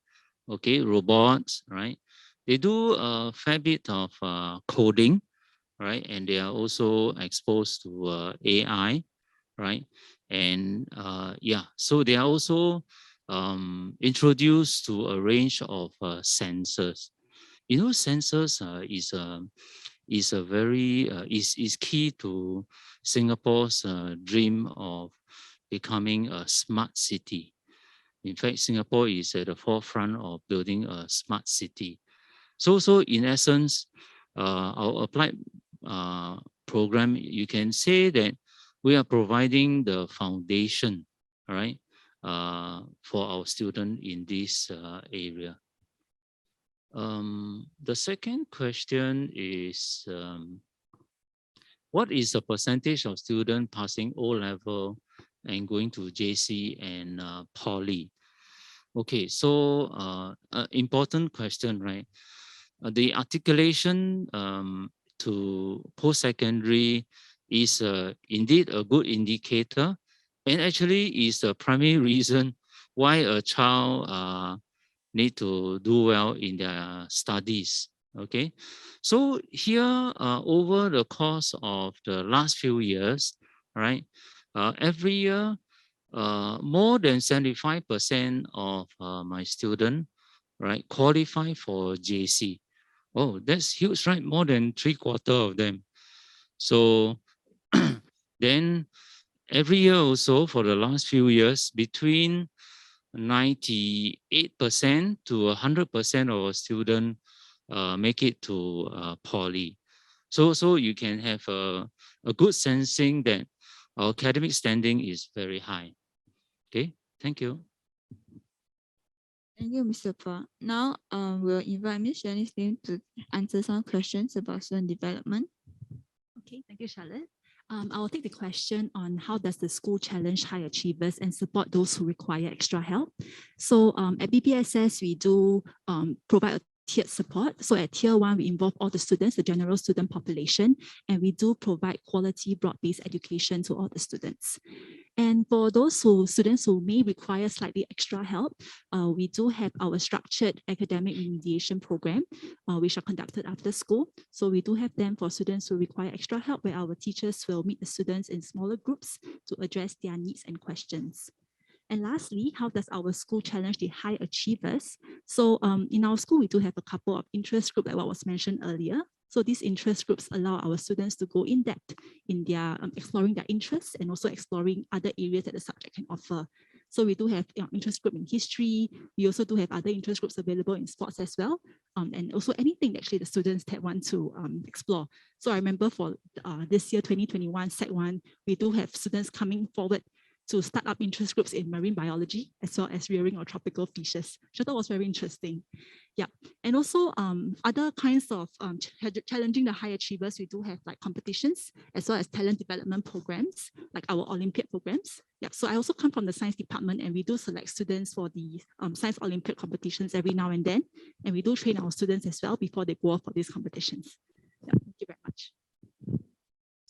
okay, robots, right? They do a fair bit of coding, right? And they are also exposed to AI, right? And so they are also introduced to a range of sensors. You know, sensors is a very is key to Singapore's dream of becoming a smart city. In fact, Singapore is at the forefront of building a smart city. So in essence, our applied program, you can say that we are providing the foundation, all right, for our student in this area. The second question is, what is the percentage of students passing O-level and going to JC and Poly? Okay, so important question, right? The articulation to post-secondary is indeed a good indicator, and actually is the primary reason why a child need to do well in their studies. Okay, so here over the course of the last few years, right, every year more than 75% of my student, right, qualify for JC. Oh, that's huge, right? More than 3/4 of them. So then every year also for the last few years, between 98% to 100% of our students make it to poly. So you can have a good sensing that our academic standing is very high. Okay, thank you. Thank you, Mr. Phua. Now, we'll invite Ms. Janice Lim to answer some questions about student development. Okay, thank you, Charlotte. I will take the question on how does the school challenge high achievers and support those who require extra help. So at BBSS, we do provide a tiered support. So at tier 1, we involve all the students, the general student population, and we do provide quality broad-based education to all the students. And for those students who may require slightly extra help, we do have our structured academic remediation program, which are conducted after school. So we do have them for students who require extra help, where our teachers will meet the students in smaller groups to address their needs and questions. And lastly, how does our school challenge the high achievers? So in our school, we do have a couple of interest groups, like what was mentioned earlier. So these interest groups allow our students to go in depth in their exploring their interests and also exploring other areas that the subject can offer. So we do have interest group in history. We also do have other interest groups available in sports as well. And also anything actually the students that want to explore. So I remember for this year, 2021, Sec 1, we do have students coming forward to start up interest groups in marine biology, as well as rearing of tropical fishes, which I thought was very interesting. Yeah, and also other kinds of challenging the high achievers, we do have like competitions, as well as talent development programs, like our Olympiad programs. Yeah, so I also come from the science department, and we do select students for the science Olympiad competitions every now and then, and we do train our students as well before they go off for these competitions. Yeah, thank you very much.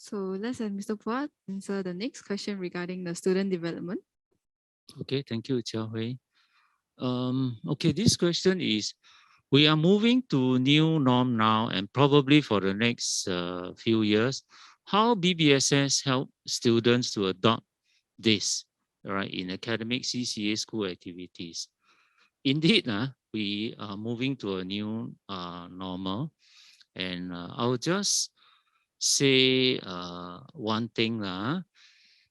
So let's have Mr. Phua answer the next question regarding the student development. Okay, thank you, Chia Hui. Okay, this question is, we are moving to new norm now and probably for the next few years. How BBSS help students to adopt this, right, in academic CCA school activities? Indeed, we are moving to a new normal, and I will just say one thing.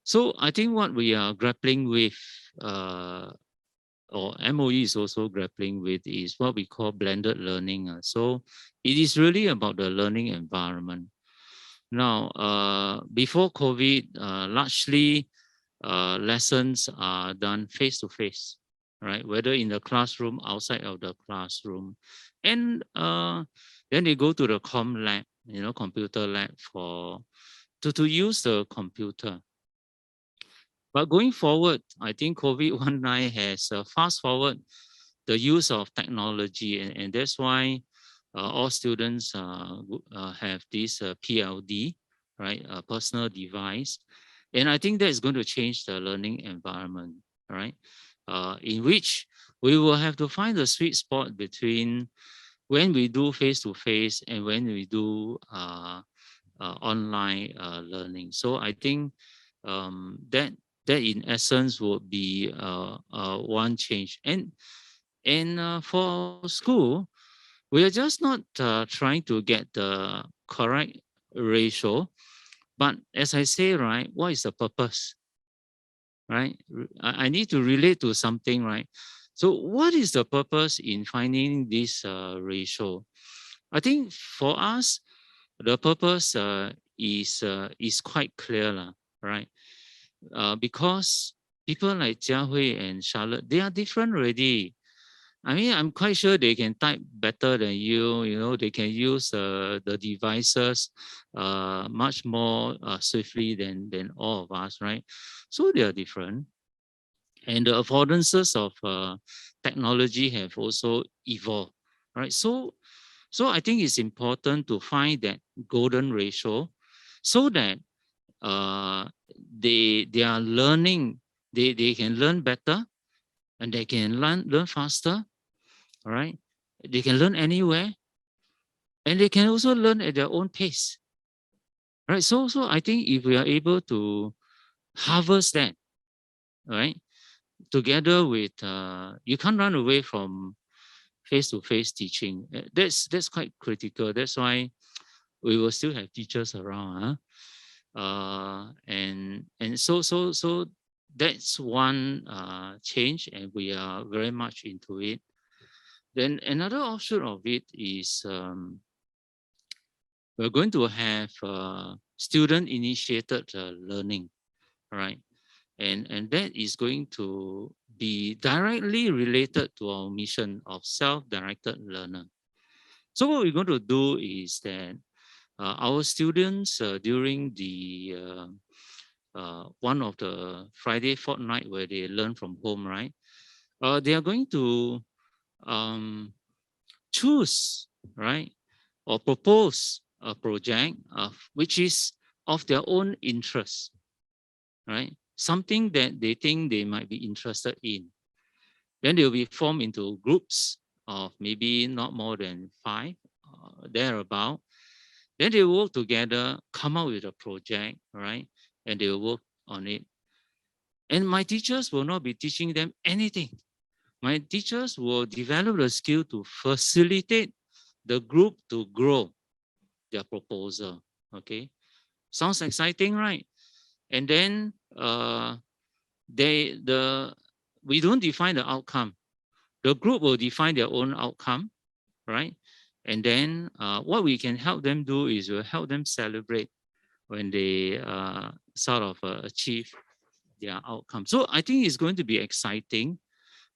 So I think what we are grappling with, or MOE is also grappling with, is what we call blended learning. So it is really about the learning environment. Now, before COVID, largely lessons are done face-to-face, right? Whether in the classroom, outside of the classroom. And then they go to the lab, computer lab to use the computer. But going forward, I think COVID-19 has fast forward the use of technology, and that's why all students have this PLD, right, a personal device. And I think that's going to change the learning environment, right, in which we will have to find the sweet spot between when we do face-to-face and when we do online learning. So I think that in essence would be one change. And for school, we are just not trying to get the correct ratio, but as I say, right, what is the purpose, right? I need to relate to something, right? So what is the purpose in finding this ratio? I think for us, the purpose is quite clear, right? Because people like Jia Hui and Charlotte, they are different already. I mean, I'm quite sure they can type better than you. They can use the devices much more swiftly than all of us, right? So they are different. and the affordances of technology have also evolved, right? So I think it's important to find that golden ratio so that they are learning, they can learn better and they can learn faster, all right? They can learn anywhere and they can also learn at their own pace, right? So I think if we are able to harvest that, right, together with, you can't run away from face-to-face teaching. That's quite critical. That's why we will still have teachers around, huh? And so that's one change, and we are very much into it. Then another offshoot of it is we're going to have student-initiated learning, right? And that is going to be directly related to our mission of self-directed learner. So what we're going to do is that our students during the one of the Friday fortnight where they learn from home, right? They are going to choose, right, or propose a project which is of their own interest, right? Something that they think they might be interested in. Then they will be formed into groups of maybe not more than 5, thereabout. Then they work together, come up with a project, right? And they will work on it. And my teachers will not be teaching them anything. My teachers will develop the skill to facilitate the group to grow their proposal. Okay, sounds exciting, right? And then we don't define the outcome. The group will define their own outcome, right? And then what we can help them do is we'll help them celebrate when they sort of achieve their outcome. So I think it's going to be exciting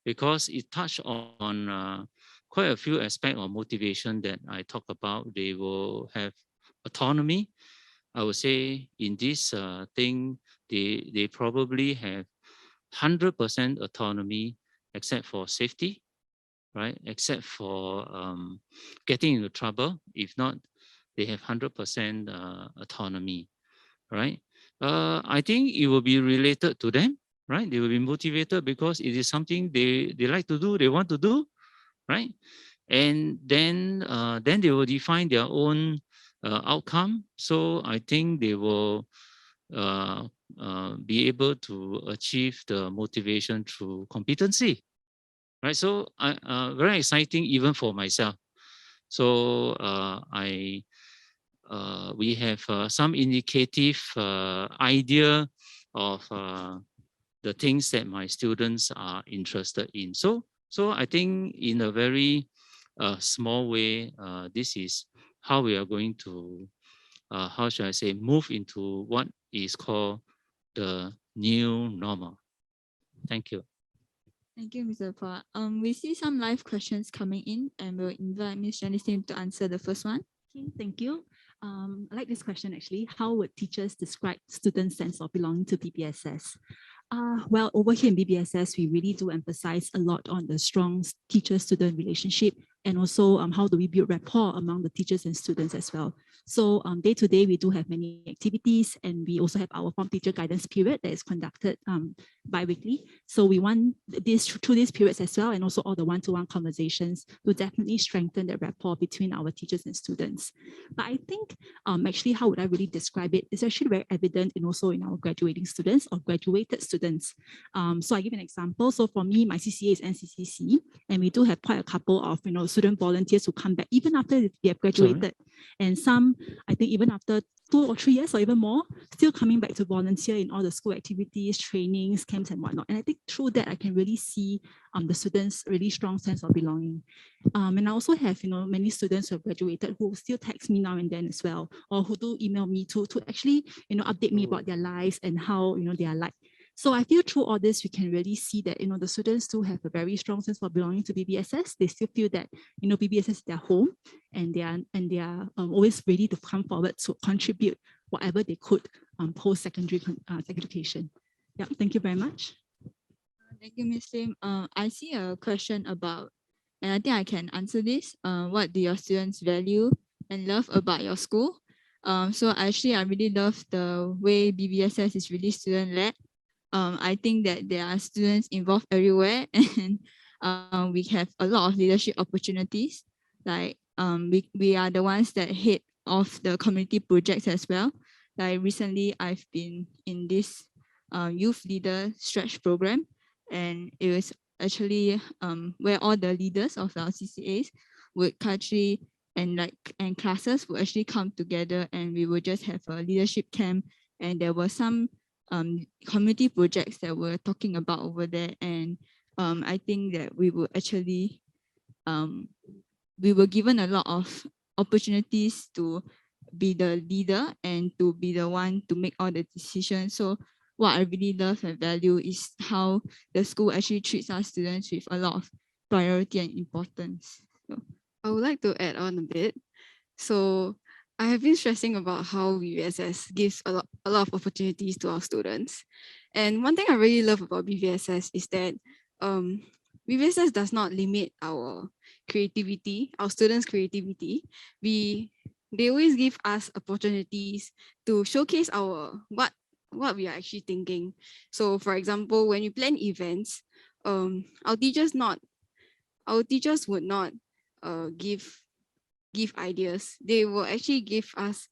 because it touched on quite a few aspects of motivation that I talk about. They will have autonomy. I would say in this thing, they probably have 100% autonomy except for safety, right? Except for getting into trouble. If not, they have 100% autonomy, right? I think it will be related to them, right? They will be motivated because it is something they like to do, they want to do, right? And then they will define their own outcome. So I think they will be able to achieve the motivation through competency, right? So very exciting even for myself. So we have some indicative idea of the things that my students are interested in. So I think in a very small way, this is how we are going to, how should I say, move into what is called the new normal. Thank you. Thank you, Mr. Phua. We see some live questions coming in, and we'll invite Ms. Janice Lim to answer the first one. Okay, thank you. I like this question actually. How would teachers describe students' sense of belonging to BBSS? Well, over here in BBSS, we really do emphasize a lot on the strong teacher-student relationship, and also how do we build rapport among the teachers and students as well. So day to day, we do have many activities, and we also have our form teacher guidance period that is conducted bi-weekly. So we want this through these periods as well, and also all the one-to-one conversations to definitely strengthen the rapport between our teachers and students. But I think actually, how would I really describe it? It's actually very evident and also in our graduating students or graduated students. So I give an example. So for me, my CCA is NCCC, and we do have quite a couple of student volunteers who come back even after they have graduated. And some, I think even after 2 or 3 years or even more, still coming back to volunteer in all the school activities, trainings, camps and whatnot. And I think through that, I can really see the students' really strong sense of belonging. And I also have, many students who have graduated who still text me now and then as well, or who do email me to actually, update me about their lives and how, they are like. So I feel through all this, we can really see that, the students do have a very strong sense of belonging to BBSS. They still feel that, BBSS is their home, and they are always ready to come forward to contribute whatever they could post-secondary education. Yeah, thank you very much. Thank you, Ms. Lim. I see a question about, and I think I can answer this. What do your students value and love about your school? So actually, I really love the way BBSS is really student-led. I think that there are students involved everywhere, and we have a lot of leadership opportunities. Like we are the ones that head of the community projects as well. Like recently, I've been in this youth leader stretch program, and it was actually where all the leaders of our CCAs would actually and classes would actually come together, and we would just have a leadership camp, and there were some community projects that we're talking about over there. And I think that we will actually, we were given a lot of opportunities to be the leader and to be the one to make all the decisions. So what I really love and value is how the school actually treats our students with a lot of priority and importance. So, I would like to add on a bit. So I have been stressing about how BBSS gives a lot of opportunities to our students. And one thing I really love about BBSS is that BBSS does not limit our creativity, our students' creativity. They always give us opportunities to showcase what we are actually thinking. So for example, when we plan events, our teachers would not give ideas. They will actually give us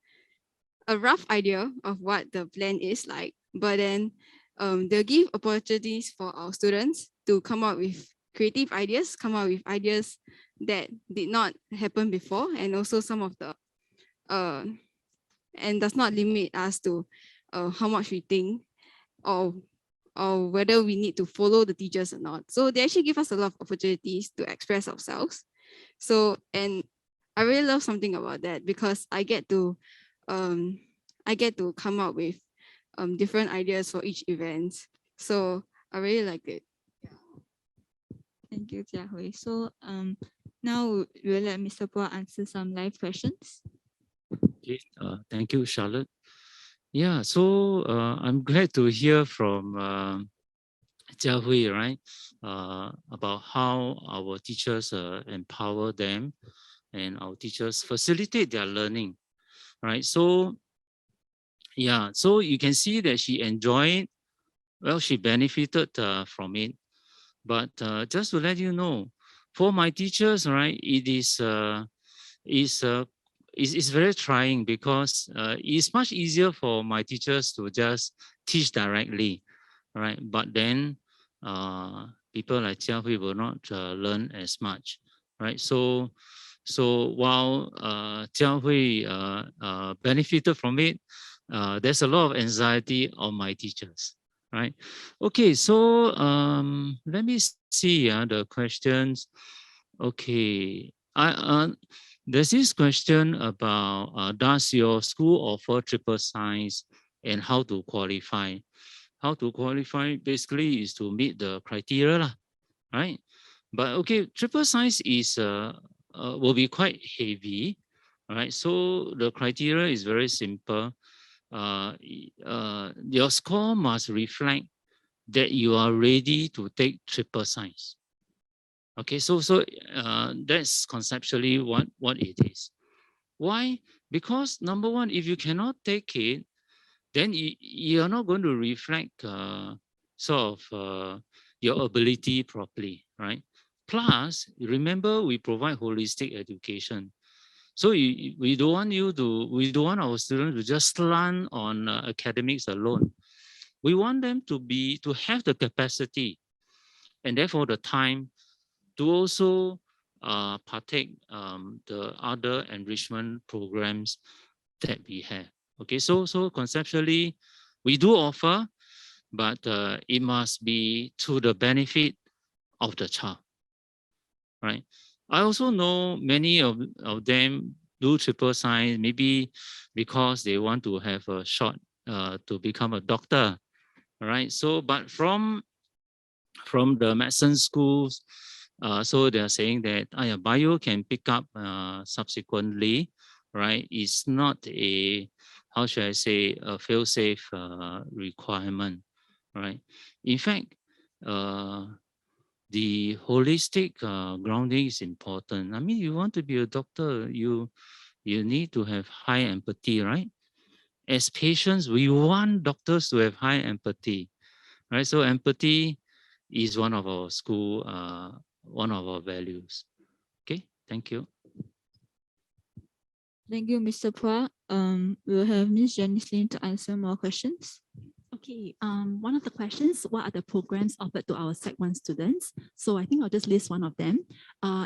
a rough idea of what the plan is like, but then they'll give opportunities for our students to come up with creative ideas, come up with ideas that did not happen before, and also some of the and does not limit us to how much we think or whether we need to follow the teachers or not. So they actually give us a lot of opportunities to express ourselves. So, and I really love something about that because I get to come up with different ideas for each event. So I really like it. thank you, Jiahui. So now we'll let Mr. Pua answer some live questions. Okay, thank you, Charlotte. Yeah, so I'm glad to hear from Jia Hui, right, about how our teachers empower them and our teachers facilitate their learning, right? So, yeah, so you can see that she enjoyed, well, she benefited from it. But just to let you know, for my teachers, right, it is very trying because it's much easier for my teachers to just teach directly, right? But then people like Jia Hui will not learn as much, right? So while Jia Hui benefited from it, there's a lot of anxiety on my teachers, right? Okay, so let me see the questions. Okay, there's this question about does your school offer triple science and how to qualify? How to qualify basically is to meet the criteria, lah, right? But okay, triple science is will be quite heavy, right? So the criteria is very simple. Your score must reflect that you are ready to take triple science. Okay, so that's conceptually what it is. Why? Because number one, if you cannot take it, then you are not going to reflect sort of your ability properly, right? Plus, remember we provide holistic education. So we don't want our students to just slant on academics alone. We want them to have the capacity and therefore the time to also partake the other enrichment programs that we have. Okay, so conceptually, we do offer, but it must be to the benefit of the child, right? I also know many of them do triple science, maybe because they want to have a shot to become a doctor, right? So, but from the medicine schools, so they're saying that bio can pick up subsequently, right? It's not a, how should I say, a fail-safe requirement, right? In fact, the holistic grounding is important. I mean, you want to be a doctor, you need to have high empathy, right? As patients, we want doctors to have high empathy, right? So empathy is one of our school, one of our values. Okay, thank you. Thank you, Mr. Phua. We'll have Ms. Janice Lin to answer more questions. Okay, one of the questions, what are the programs offered to our Sec 1 students? So I think I'll just list one of them.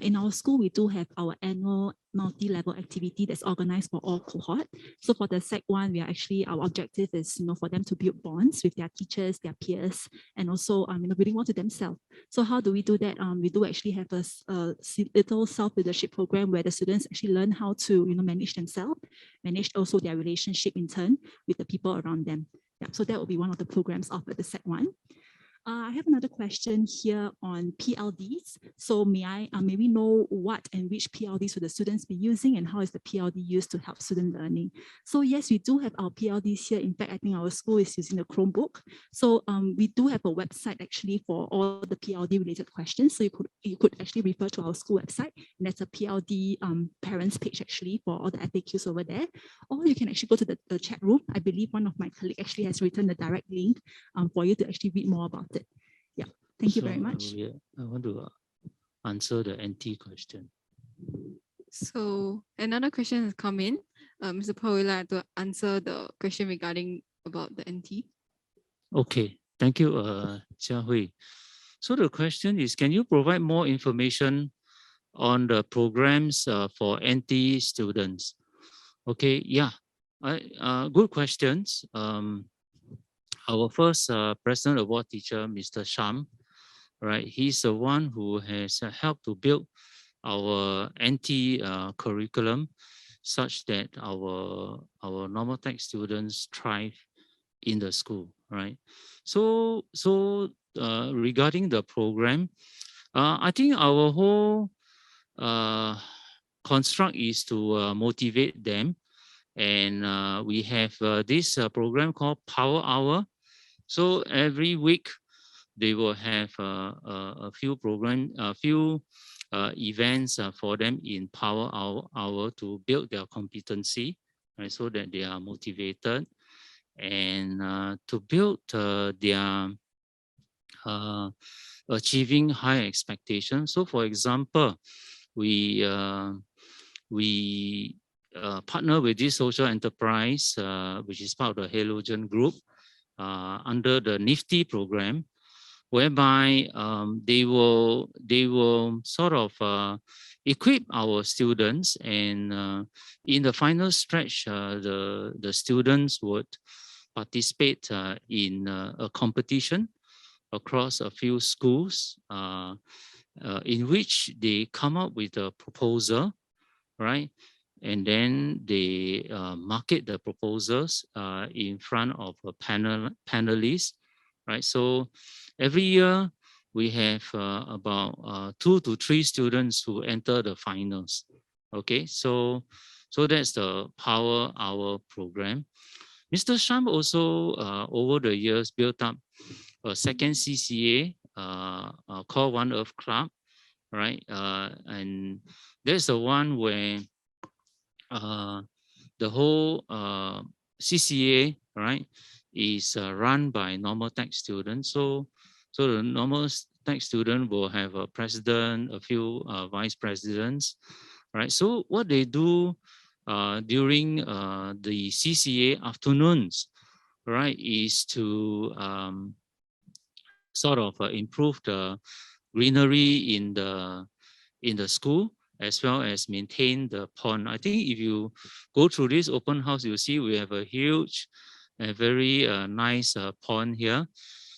In our school, we do have our annual multi-level activity that's organized for all cohort. So for the Sec 1, we are actually, our objective is, for them to build bonds with their teachers, their peers, and also, building more to themselves. So how do we do that? We do actually have a little self-leadership program where the students actually learn how to, manage themselves, manage also their relationship in turn with the people around them. Yeah, so that will be one of the programs offered the Sec 1. I have another question here on PLDs. So may we know what and which PLDs will the students be using and how is the PLD used to help student learning? So yes, we do have our PLDs here. In fact, I think our school is using the Chromebook. So we do have a website actually for all the PLD related questions. So you could actually refer to our school website, and that's a PLD parents page actually for all the FAQs over there. Or you can actually go to the chat room. I believe one of my colleagues actually has written the direct link for you to actually read more about it. Yeah, thank you very much. I want to answer the NT question. So another question has come in. Mr. Paul would like to answer the question regarding about the NT. Okay, thank you, Jia Hui. So the question is, can you provide more information on the programs for NT students? Okay, yeah, good questions. Our first President Award teacher, Mr. Sham, right? He's the one who has helped to build our NT curriculum such that our normal tech students thrive in the school, right? So regarding the program, I think our whole construct is to motivate them, and we have this program called Power Hour. So every week they will have a few events for them in Power Hour to build their competency, right? So that they are motivated, and to build their achieving high expectations. So, for example, we partner with this social enterprise, which is part of the Halogen Group, under the Nifty program, whereby they will sort of equip our students, and in the final stretch, the students would participate in a competition across a few schools, in which they come up with a proposal, right? And then they market the proposals in front of a panelists, right? So every year we have about 2 to 3 students who enter the finals. Okay, so that's the Power Hour program. Mr. Sham also over the years built up a second CCA called One Earth Club, right? And there's the one where the whole CCA, right, is run by normal tech students. So the normal tech student will have a president, a few vice presidents, right? So what they do during the CCA afternoons, right, is to sort of improve the greenery in the school, as well as maintain the pond. I think if you go through this open house, you'll see we have a huge, very nice pond here.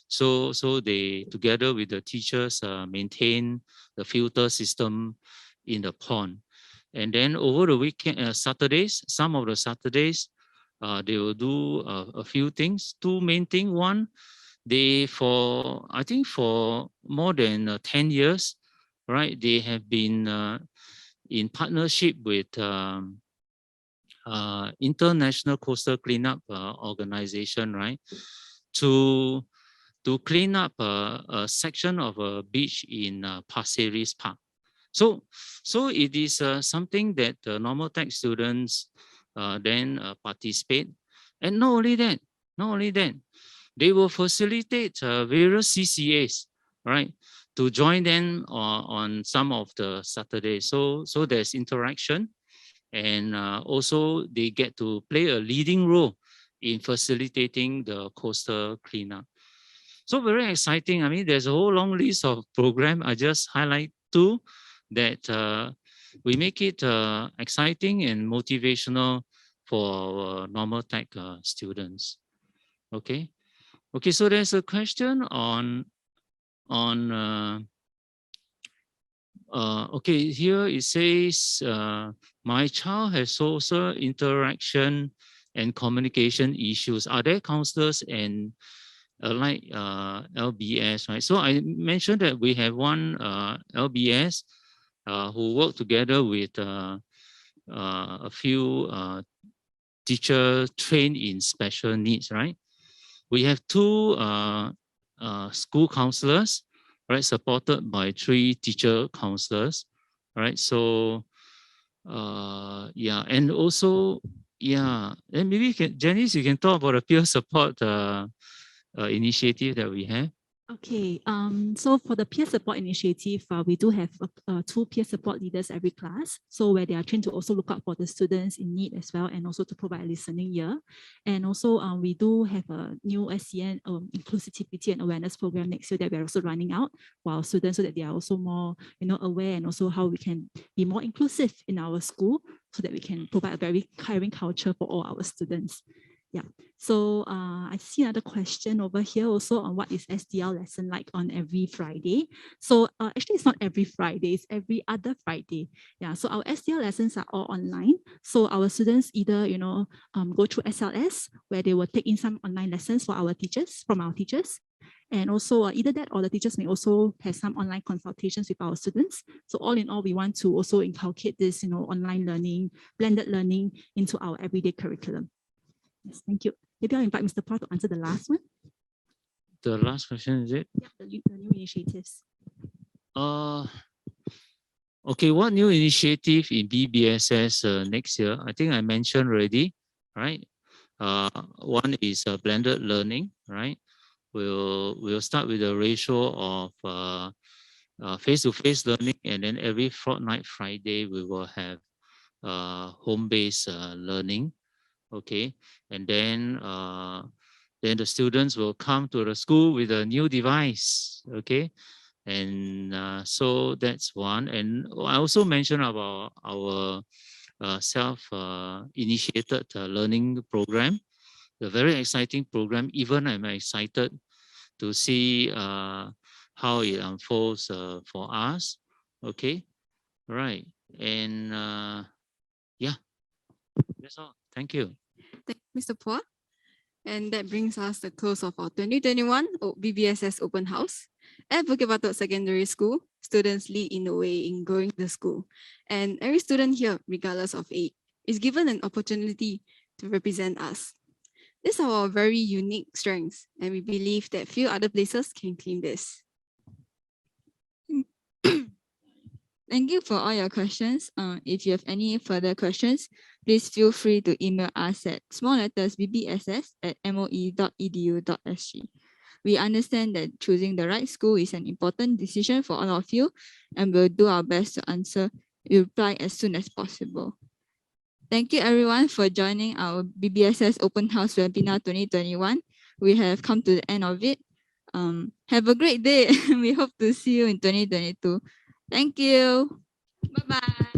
So they, together with the teachers, maintain the filter system in the pond. And then over the weekend, Saturdays, some of the Saturdays, they will do a few things. Two main things. One, I think for more than 10 years, right, they have been in partnership with International Coastal Cleanup Organization, right, to to clean up a section of a beach in Pasir Ris Park. So it is something that the normal tech students then participate. And not only that, they will facilitate various CCAs, right, to join them on some of the Saturdays. So there's interaction, and also they get to play a leading role in facilitating the coastal cleanup. So very exciting. I mean, there's a whole long list of program. I just highlight two that we make it exciting and motivational for our normal tech students. Okay. Okay, so there's a question on okay, here it says my child has social interaction and communication issues. Are there counselors and like LBS, right? So I mentioned that we have one LBS who work together with a few teachers trained in special needs, right? We have two school counselors, right, supported by 3 teacher counselors, right? So yeah, and also yeah, and maybe Janice, you can talk about the peer support initiative that we have. Okay, so for the peer support initiative, we do have 2 peer support leaders every class. So where they are trained to also look out for the students in need as well, and also to provide a listening ear. And also we do have a new SCN inclusivity and awareness program next year that we're also running out for our students, so that they are also more aware, and also how we can be more inclusive in our school, so that we can provide a very caring culture for all our students. Yeah, so I see another question over here also on what is SDL lesson like on every Friday. So actually it's not every Friday, it's every other Friday. Yeah, so our SDL lessons are all online. So our students either, go through SLS, where they will take in some online lessons for our teachers, from our teachers. And also either that, or the teachers may also have some online consultations with our students. So all in all, we want to also inculcate this, online learning, blended learning into our everyday curriculum. Yes, thank you. Maybe I'll invite Mr. Paul to answer the last one. The last question, is it? Yeah, the new initiatives. Okay, what new initiative in BBSS next year? I think I mentioned already, right? One is blended learning, right? We'll start with a ratio of face-to-face learning, and then every fortnight Friday we will have home-based learning. Okay, and then the students will come to the school with a new device. Okay, and so that's one. And I also mentioned about our self-initiated learning program, the very exciting program. Even I'm excited to see how it unfolds for us. Okay, right, and yeah, that's all. Thank you. Thank you, Mr. Phua. And that brings us the close of our 2021 BBSS Open House. At Bukit Batok Secondary School, students lead in the way in growing the school. And every student here, regardless of age, is given an opportunity to represent us. These are our very unique strengths, and we believe that few other places can claim this. Thank you for all your questions. If you have any further questions, please feel free to email us at small letters bbss@moe.edu.sg. We understand that choosing the right school is an important decision for all of you, and we'll do our best to reply as soon as possible. Thank you everyone for joining our BBSS Open House Webinar 2021. We have come to the end of it. Have a great day. We hope to see you in 2022. Thank you. Bye-bye.